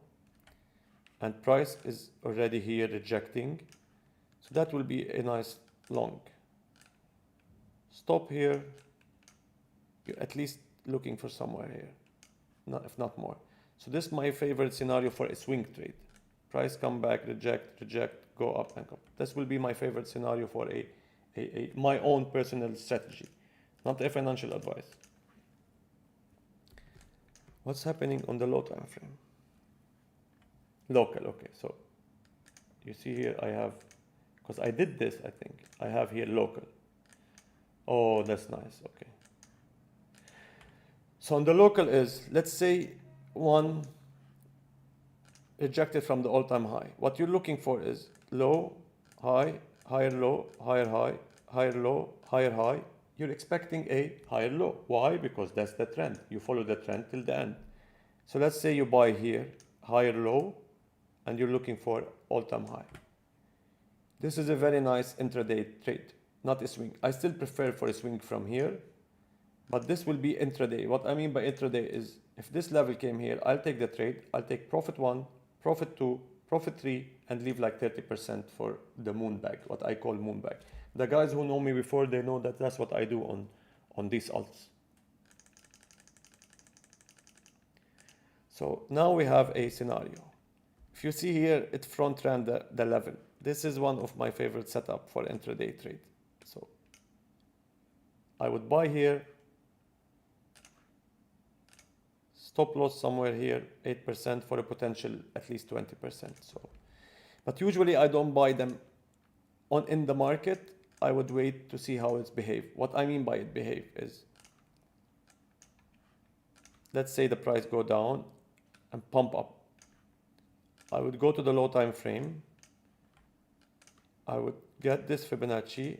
S1: and price is already here rejecting. So that will be a nice long. Stop here. You're at least looking for somewhere here, if not more. So this is my favorite scenario for a swing trade. Price come back, reject, go up and go. This will be my favorite scenario for my own personal strategy, not a financial advice. What's happening on the low time frame? Local, okay. So you see here I have, because I did this, I think I have here local. Oh, that's nice. Okay. So on the local is, let's say one rejected from the all-time high. What you're looking for is low, high, higher low, higher high, higher low, higher high. You're expecting a higher low. Why? Because that's the trend. You follow the trend till the end. So let's say you buy here, higher low, and you're looking for all-time high. This is a very nice intraday trade, not a swing. I still prefer for a swing from here, but this will be intraday. What I mean by intraday is if this level came here, I'll take the trade. I'll take profit 1, profit 2, profit 3, and leave like 30% for the moon bag, what I call moon bag. The guys who know me before, they know that that's what I do on these alts. So now we have a scenario. If you see here, it front ran the level. This is one of my favorite setup for intraday trade. So I would buy here, stop loss somewhere here, 8% for a potential at least 20%. So, but usually I don't buy them in the market. I would wait to see how it's behave. What I mean by it behave is, let's say the price go down and pump up. I would go to the low time frame. I would get this Fibonacci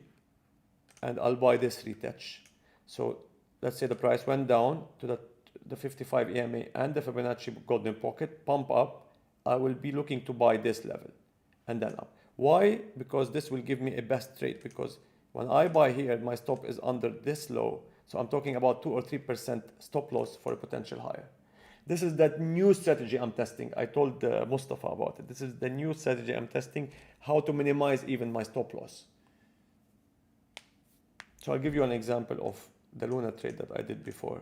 S1: and I'll buy this retouch. So let's say the price went down to the 55 EMA and the Fibonacci golden pocket, pump up. I will be looking to buy this level and then up. Why? Because this will give me a best trade, because when I buy here, my stop is under this low. So I'm talking about 2 or 3% stop loss for a potential higher. This is that new strategy I'm testing. I told Mustafa about it. This is the new strategy I'm testing, how to minimize even my stop loss. So I'll give you an example of the Luna trade that I did before.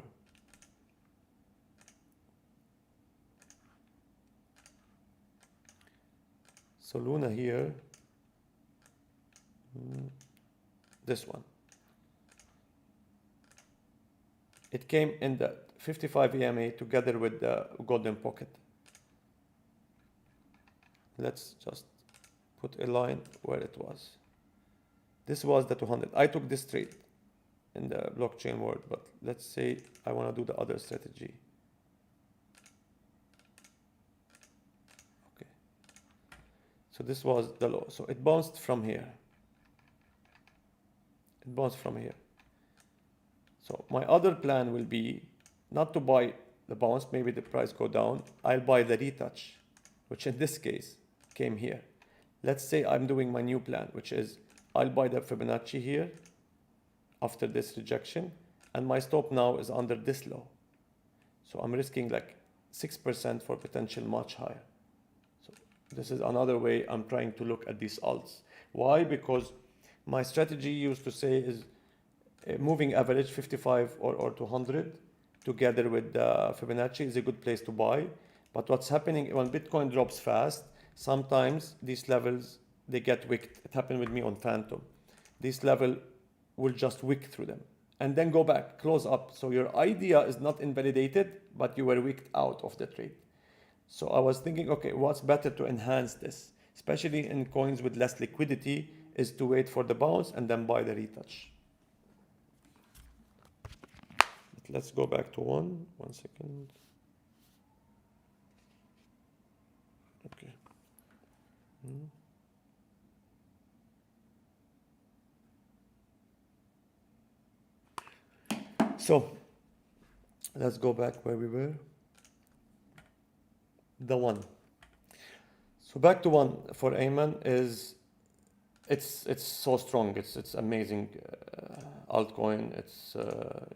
S1: So Luna here, this one. It came in the 55 EMA together with the golden pocket. Let's just put a line where it was. This was the 200. I took this trade in the blockchain world, but let's say I want to do the other strategy. Okay. So this was the low. So it bounced from here. It bounced from here. So my other plan will be not to buy the bounce, maybe the price go down. I'll buy the retouch, which in this case came here. Let's say I'm doing my new plan, which is I'll buy the Fibonacci here after this rejection, and my stop now is under this low. So I'm risking like 6% for potential much higher. So this is another way I'm trying to look at these alts. Why? Because my strategy used to say is moving average 55 or 200 together with the Fibonacci is a good place to buy. But what's happening when Bitcoin drops fast, sometimes these levels, they get wicked. It happened with me on Phantom. This level will just wick through them and then go back, close up. So your idea is not invalidated, but you were wicked out of the trade. So I was thinking, okay, what's better to enhance this, especially in coins with less liquidity, is to wait for the bounce and then buy the retouch. Let's go back to one second. Okay. So let's go back where we were. The one. So back to one for Ayman is it's so strong. It's amazing altcoin. It's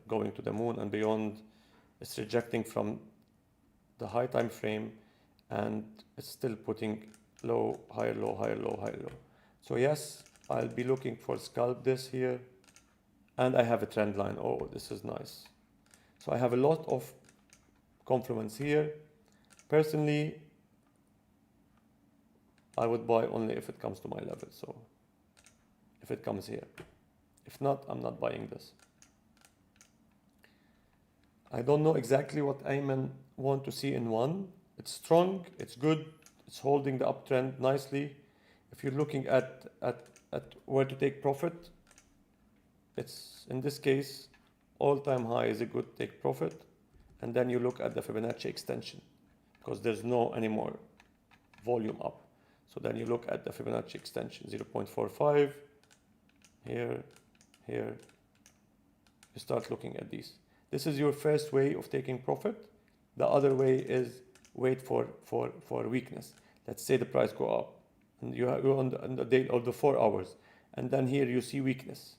S1: going to the moon and beyond. It's rejecting from the high time frame, and it's still putting low, higher, low, higher, low, higher, low. So yes, I'll be looking for scalp this here, and I have a trend line. Oh, this is nice. So I have a lot of confluence here. Personally, I would buy only if it comes to my level. So if it comes here, if not, I'm not buying this. I don't know exactly what Ayman want to see in one. It's strong, it's good, it's holding the uptrend nicely. If you're looking at where to take profit, it's in this case, all-time high is a good take profit. And then you look at the Fibonacci extension because there's no anymore volume up. So then you look at the Fibonacci extension, 0.45, here, here. You start looking at these. This is your first way of taking profit. The other way is wait for weakness. Let's say the price go up and you're on the day of the 4 hours. And then here you see weakness.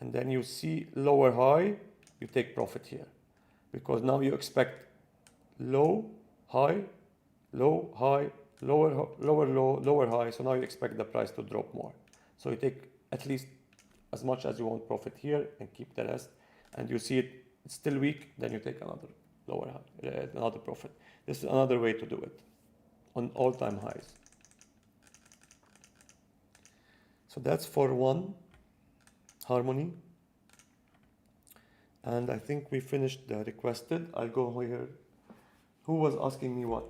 S1: And then you see lower high, you take profit here. Because now you expect low, high, low, high, lower low, lower high. So now you expect the price to drop more. So you take at least as much as you want profit here and keep the rest. And you see it's still weak, then you take another lower high, another profit. This is another way to do it on all-time highs. So that's for one, Harmony. And I think we finished the requested. I'll go here. Who was asking me what?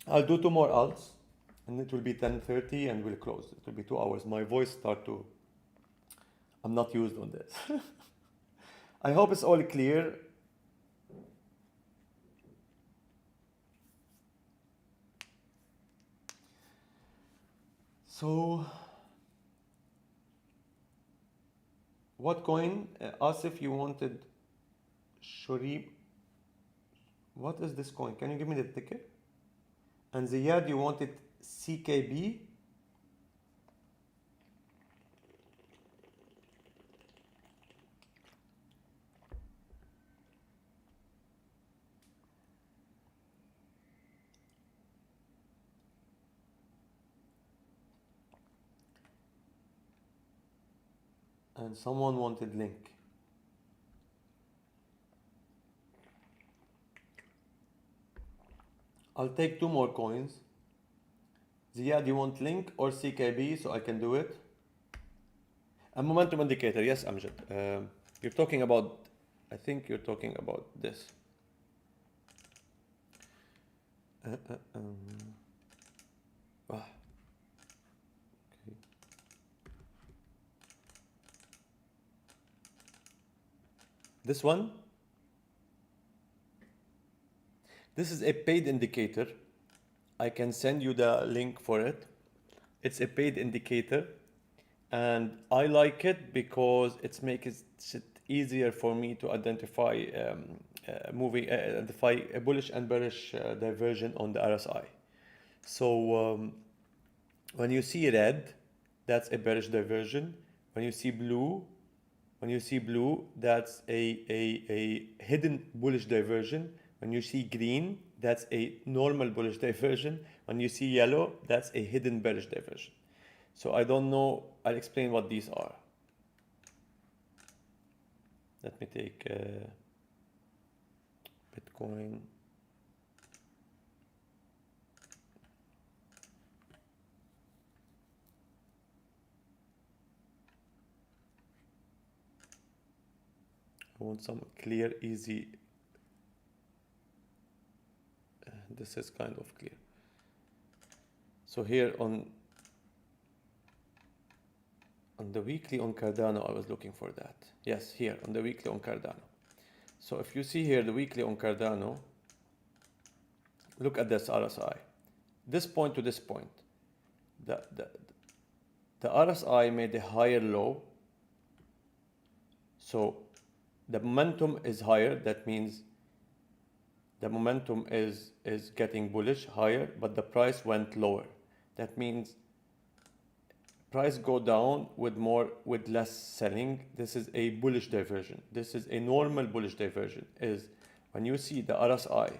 S1: I'll do 2 more alts, and it will be 10:30 and we'll close. It will be 2 hours. My voice start to, I'm not used on this. I hope it's all clear. So, what coin? Asif, you wanted Shorib. What is this coin? Can you give me the ticket? And Ziyad, you wanted CKB. And someone wanted Link. I'll take 2 more coins. Ziyad, you want Link or CKB so I can do it? A momentum indicator, yes, Amjad. You're talking about, I think you're talking about this. Okay. This one? This is a paid indicator. I can send you the link for it. It's a paid indicator, and I like it because it makes it easier for me to identify identify a bullish and bearish diversion on the RSI. So when you see red, that's a bearish diversion. When you see blue, that's a hidden bullish diversion. When you see green, that's a normal bullish diversion. When you see yellow, that's a hidden bearish diversion. So I don't know, I'll explain what these are. Let me take Bitcoin. I want some clear, easy. This is kind of clear. So here on the weekly on Cardano, I was looking for that. Yes, here on the weekly on Cardano. So if you see here the weekly on Cardano, look at this RSI. This point to this point. The RSI made a higher low. So the momentum is higher. That means the momentum is getting bullish higher, but the price went lower. That means price go down with less selling. This is a bullish diversion. This is a normal bullish diversion. Is when you see the RSI.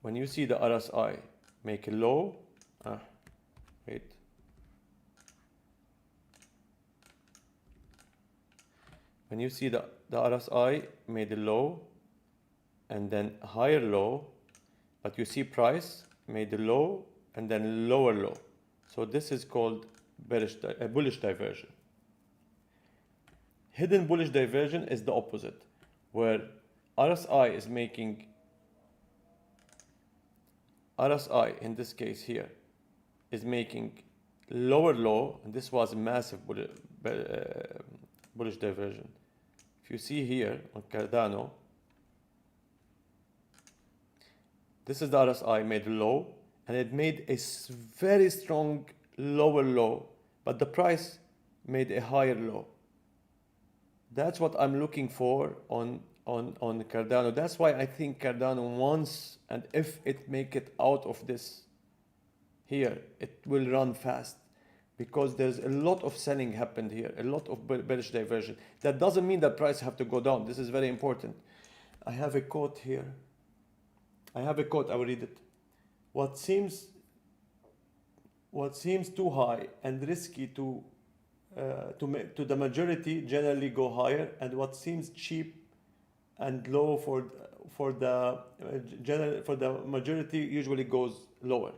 S1: When you see the RSI make a low, wait. When you see the RSI made a low and then higher low, but you see price made a low and then lower low. So this is called a bullish diversion. Hidden bullish diversion is the opposite, where RSI is making, RSI in this case here, is making lower low, and this was a massive bullish diversion. If you see here on Cardano, this is the RSI made low, and it made a very strong lower low, but the price made a higher low. That's what I'm looking for on Cardano. That's why I think Cardano wants, and if it make it out of this here, it will run fast, because there's a lot of selling happened here, a lot of bearish diversion. That doesn't mean that price have to go down. This is very important. I have a quote here. I will read it. What seems too high and risky to the majority generally go higher, and what seems cheap and low for the general, for the majority usually goes lower.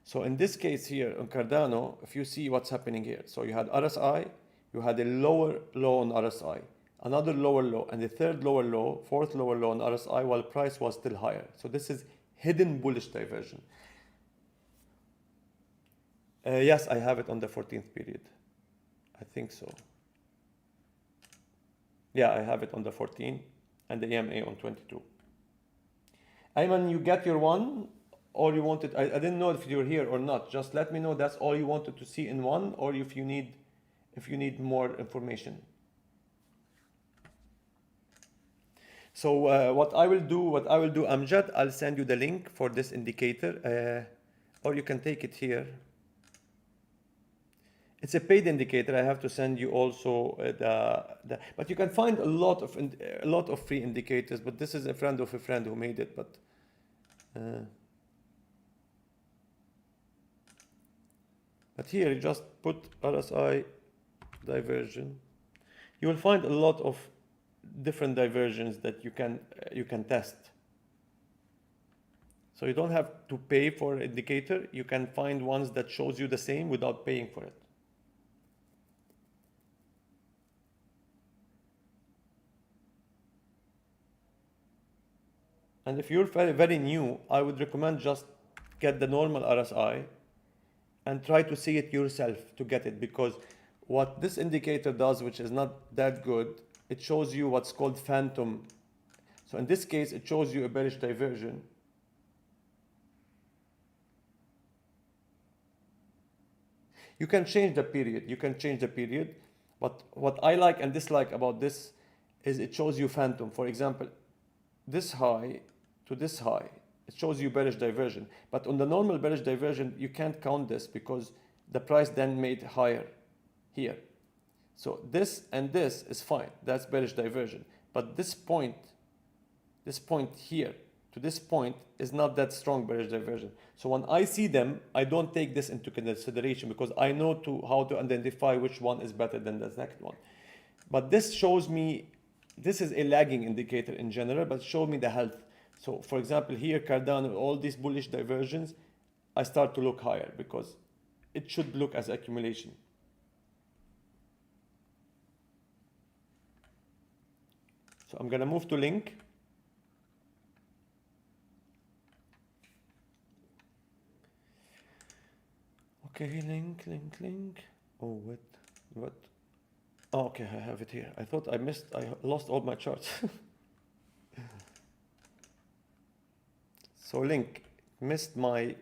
S1: So in this case here on Cardano, if you see what's happening here, so you had RSI, you had a lower low on RSI, another lower low, and the third lower low, fourth lower low on RSI, while price was still higher. So this is hidden bullish diversion. Yes, I have it on the 14th period. I think so. Yeah, I have it on the 14 and the EMA on 22. Ayman, you get your one, or you wanted, I didn't know if you're here or not. Just let me know that's all you wanted to see in one, or if you need more information. So what I will do, Amjad, I'll send you the link for this indicator, or you can take it here. It's a paid indicator. I have to send you also but you can find a lot of free indicators. But this is a friend of a friend who made it. But here you just put RSI diversion. You will find a lot of different diversions that you can test. So you don't have to pay for an indicator. You can find ones that shows you the same without paying for it. And if you're very, very new, I would recommend just get the normal RSI and try to see it yourself to get it, because what this indicator does, which is not that good, it shows you what's called phantom. So in this case, it shows you a bearish diversion. You can change the period. But what I like and dislike about this is it shows you phantom. For example, this high to this high, it shows you bearish diversion. But on the normal bearish diversion, you can't count this because the price then made higher here. So this and this is fine. That's bearish diversion. But this point here to this point is not that strong bearish diversion. So when I see them, I don't take this into consideration because I know how to identify which one is better than the second one. But this shows me, this is a lagging indicator in general, but show me the health. So for example, here Cardano, all these bullish diversions, I start to look higher because it should look as accumulation. So I'm gonna move to Link. Okay, Link. Oh, what? Oh, okay, I have it here. I thought I lost all my charts. So Link missed my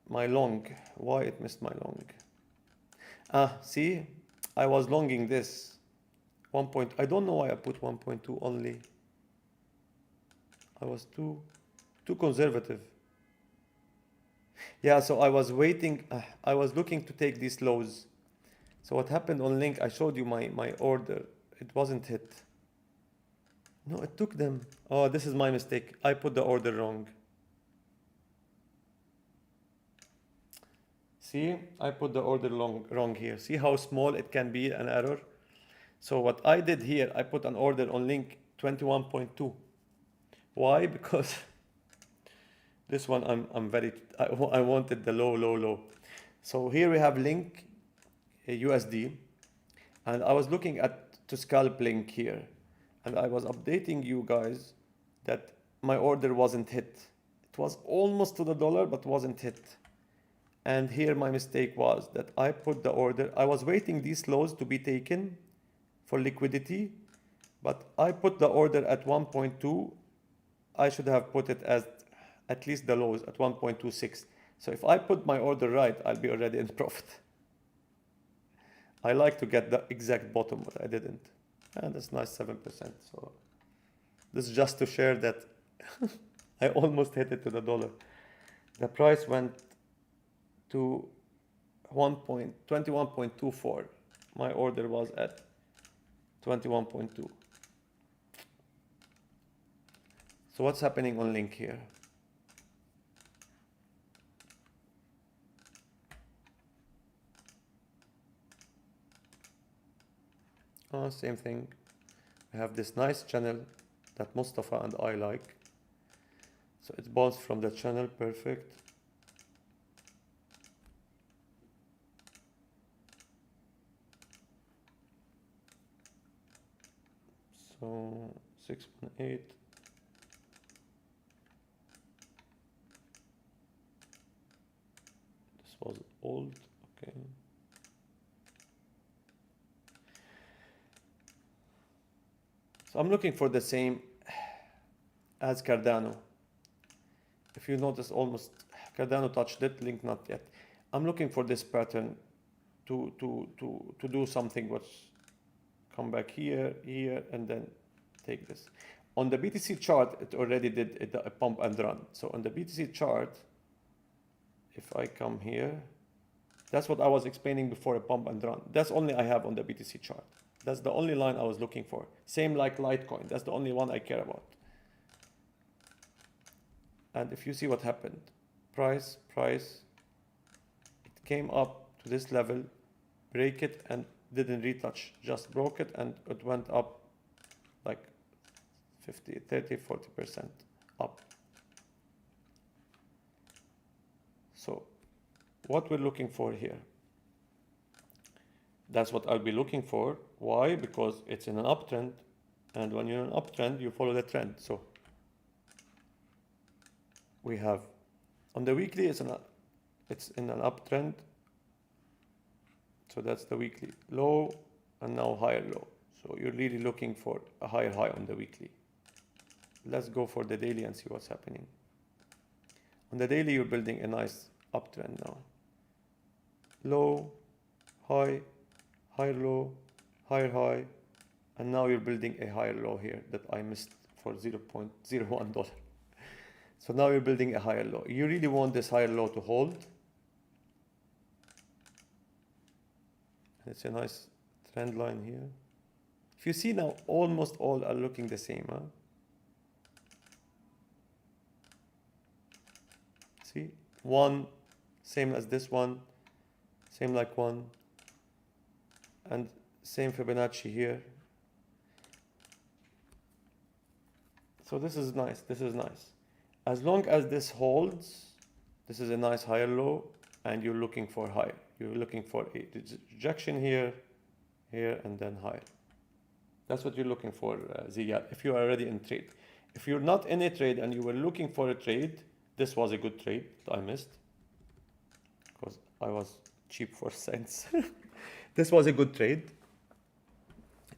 S1: long. Why it missed my long? See, I was longing this. I don't know why I put 1.2 only. I was too conservative. Yeah, so I was waiting. I was looking to take these lows. So what happened on Link, I showed you my order. It wasn't hit. No, it took them. Oh, this is my mistake. I put the order wrong. See, I put the order wrong here. See how small it can be, an error? So what I did here, I put an order on Link 21.2. Why? Because this one I wanted the low. So here we have Link USD, and I was looking to scalp Link here, and I was updating you guys that my order wasn't hit. It was almost to the dollar, but wasn't hit. And here my mistake was that I put the order. I was waiting these lows to be taken for liquidity, but I put the order at 1.2. I should have put it as at least the lows at 1.26. So if I put my order right, I'll be already in profit. I like to get the exact bottom, but I didn't. And that's nice, 7%. So this is just to share that I almost hit it to the dollar. The price went to 21.24. My order was at 21.2. So what's happening on Link here? Same thing. I have this nice channel that Mustafa and I like. So it bounced from the channel, perfect. So 6.8. This was old, okay. So I'm looking for the same as Cardano. If you notice, almost Cardano touched it, Link not yet. I'm looking for this pattern to do something which come back here, here, and then take this. On the BTC chart, it already did a pump and run. So on the BTC chart, if I come here, that's what I was explaining before, a pump and run. That's only I have on the BTC chart. That's the only line I was looking for. Same like Litecoin. That's the only one I care about. And if you see what happened, price, it came up to this level, break it, and didn't retouch, just broke it, and it went up like 50, 30, 40% up. So what we're looking for here, that's what I'll be looking for. Why? Because it's in an uptrend, and when you're in an uptrend, you follow the trend. So we have on the weekly, it's in an uptrend. So that's the weekly low, and now higher low. So you're really looking for a higher high on the weekly. Let's go for the daily and see what's happening. On the daily, you're building a nice uptrend now. Low, high, higher low, higher high, and now you're building a higher low here that I missed for $0.01. So now you're building a higher low. You really want this higher low to hold. It's a nice trend line here. If you see now, almost all are looking the same, huh? See, one, same as this one, same like one, and same Fibonacci here. So this is nice, this is nice. As long as this holds, this is a nice higher low, and you're looking for higher. You're looking for a rejection here, here, and then higher. That's what you're looking for, Ziyad, if you are already in trade. If you're not in a trade and you were looking for a trade, this was a good trade that I missed because I was cheap for cents. This was a good trade.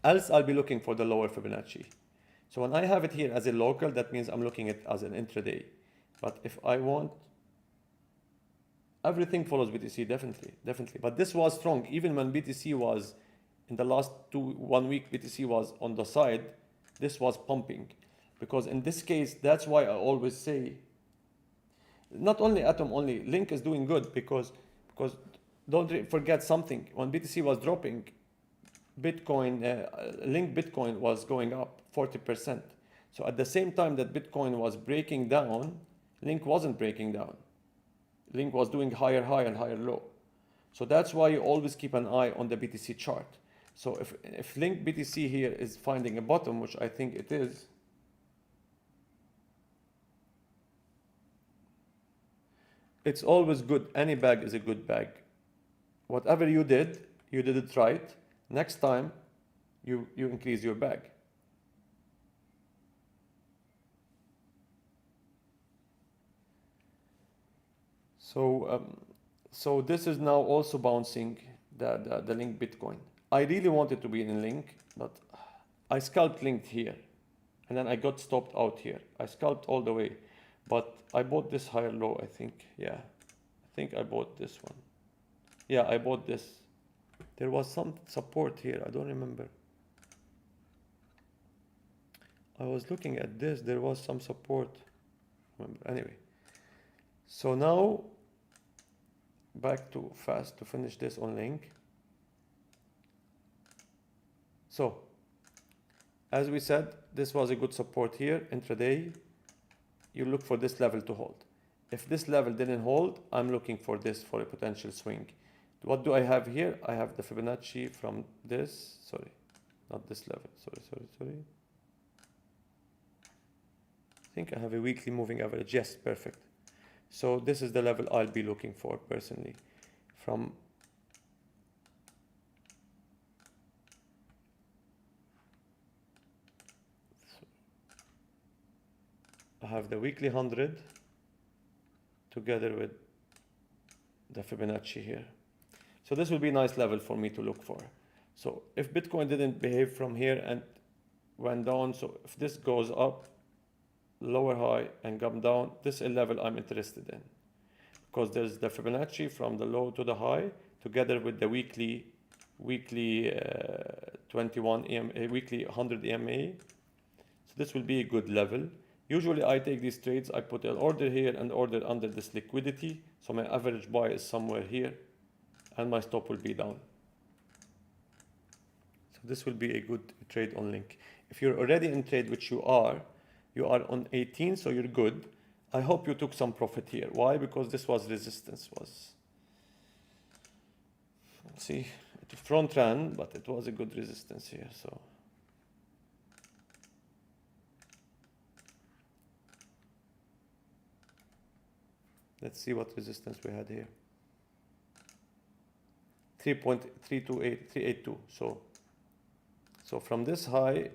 S1: Else I'll be looking for the lower Fibonacci. So when I have it here as a local, that means I'm looking at it as an intraday. But if I want, everything follows BTC, definitely. But this was strong. Even when BTC was, in the last 1 week, BTC was on the side, this was pumping. Because in this case, that's why I always say, not only Atom, only Link is doing good because don't forget something. When BTC was dropping, Bitcoin, Link Bitcoin was going up 40%. So at the same time that Bitcoin was breaking down, Link wasn't breaking down. Link was doing higher high and higher low. So that's why you always keep an eye on the BTC chart. So if Link BTC here is finding a bottom, which I think it is, it's always good. Any bag is a good bag. Whatever you did it right. Next time, you increase your bag. So this is now also bouncing the Link Bitcoin. I really wanted to be in Link, but I scalped Link here, and then I got stopped out here. I scalped all the way, but I bought this higher low, I think. Yeah, I think I bought this one. Yeah, I bought this. There was some support here. I don't remember. I was looking at this. There was some support. Remember. Anyway. So now, back to fast to finish this on Link. So, as we said, this was a good support here. Intraday, you look for this level to hold. If this level didn't hold, I'm looking for this for a potential swing. What do I have here? I have the Fibonacci from this, sorry, not this level. Sorry. I think I have a weekly moving average. Yes, perfect. So this is the level I'll be looking for personally. From I have the weekly 100 together with the Fibonacci here. So this will be a nice level for me to look for. So if Bitcoin didn't behave from here and went down, so if this goes up, lower high and come down, this is a level I'm interested in, because there's the Fibonacci from the low to the high together with the weekly 21 EMA, weekly 100 EMA. So this will be a good level. Usually I take these trades, I put an order here and order under this liquidity. So my average buy is somewhere here and my stop will be down. So this will be a good trade on Link. If you're already in trade, which you are on 18, so you're good. I hope you took some profit here. Why? Because this was resistance. See, it front ran, but it was a good resistance here. So let's see what resistance we had here. 3.382. So from this high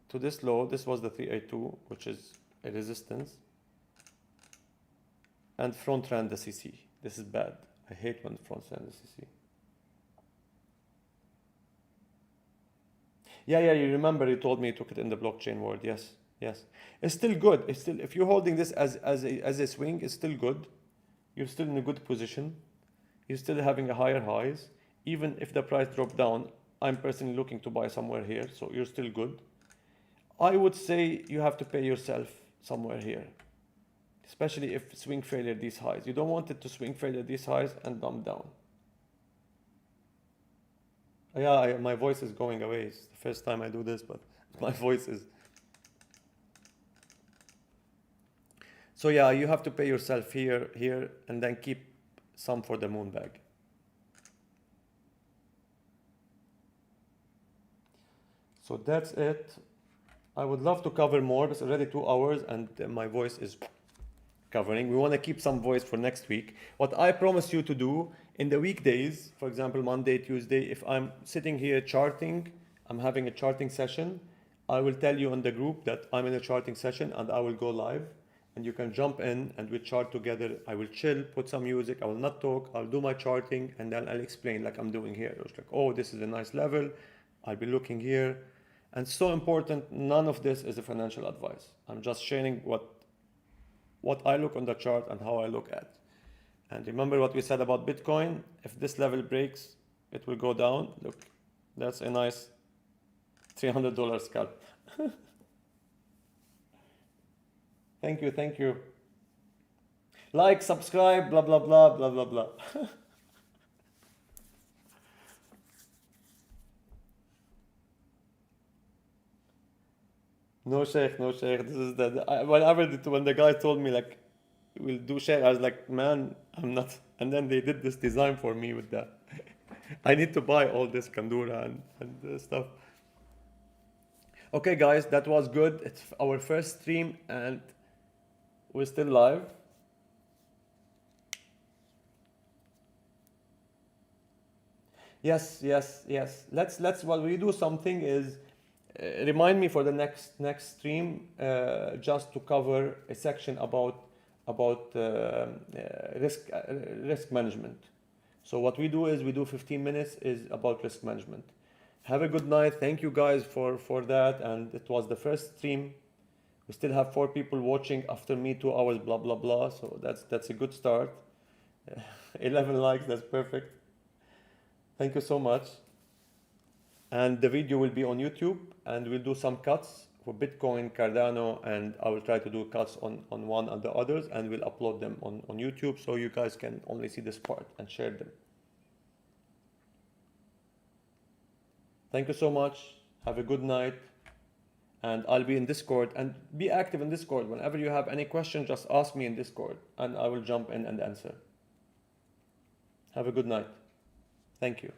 S1: to this low, this was the 382, which is a resistance. And front ran the CC. This is bad. I hate when front ran the CC. Yeah, you remember you told me you took it in the blockchain world. Yes. It's still good. It's still, if you're holding this as a swing, it's still good. You're still in a good position. You're still having a higher highs. Even if the price dropped down, I'm personally looking to buy somewhere here, so you're still good. I would say you have to pay yourself somewhere here, especially if swing failure these highs. You don't want it to swing failure these highs and dump down. Yeah, my voice is going away. It's the first time I do this, but my voice is. So yeah, you have to pay yourself here, and then keep some for the moon bag. So that's it. I would love to cover more. It's already 2 hours and my voice is covering. We want to keep some voice for next week. What I promise you to do in the weekdays, for example, Monday, Tuesday, if I'm sitting here charting, I'm having a charting session, I will tell you on the group that I'm in a charting session and I will go live and you can jump in and we chart together. I will chill, put some music, I will not talk, I'll do my charting and then I'll explain like I'm doing here. It's like, oh, this is a nice level. I'll be looking here. And so important, none of this is a financial advice. I'm just sharing what I look on the chart and how I look at. And remember what we said about Bitcoin. If this level breaks, it will go down. Look, that's a nice $300 scalp. Thank you. Like, subscribe, blah, blah, blah, blah, blah, blah. No sheikh. This is when the guy told me like, we'll do sheikh, I was like, man, I'm not. And then they did this design for me with that. I need to buy all this Kandura and stuff. Okay, guys, that was good. It's our first stream and we're still live. Yes. Let's what we do something is. Remind me for the next stream just to cover a section about risk management. So what we do is we do 15 minutes is about risk management. Have a good night. Thank you guys for that. And it was the first stream. We still have 4 people watching after me, 2 hours, blah blah blah. So that's a good start. 11 likes. That's perfect. Thank you so much. And the video will be on YouTube and we'll do some cuts for Bitcoin, Cardano, and I will try to do cuts on one and the others and we'll upload them on YouTube so you guys can only see this part and share them. Thank you so much. Have a good night. And I'll be in Discord and be active in Discord. Whenever you have any question, just ask me in Discord and I will jump in and answer. Have a good night. Thank you.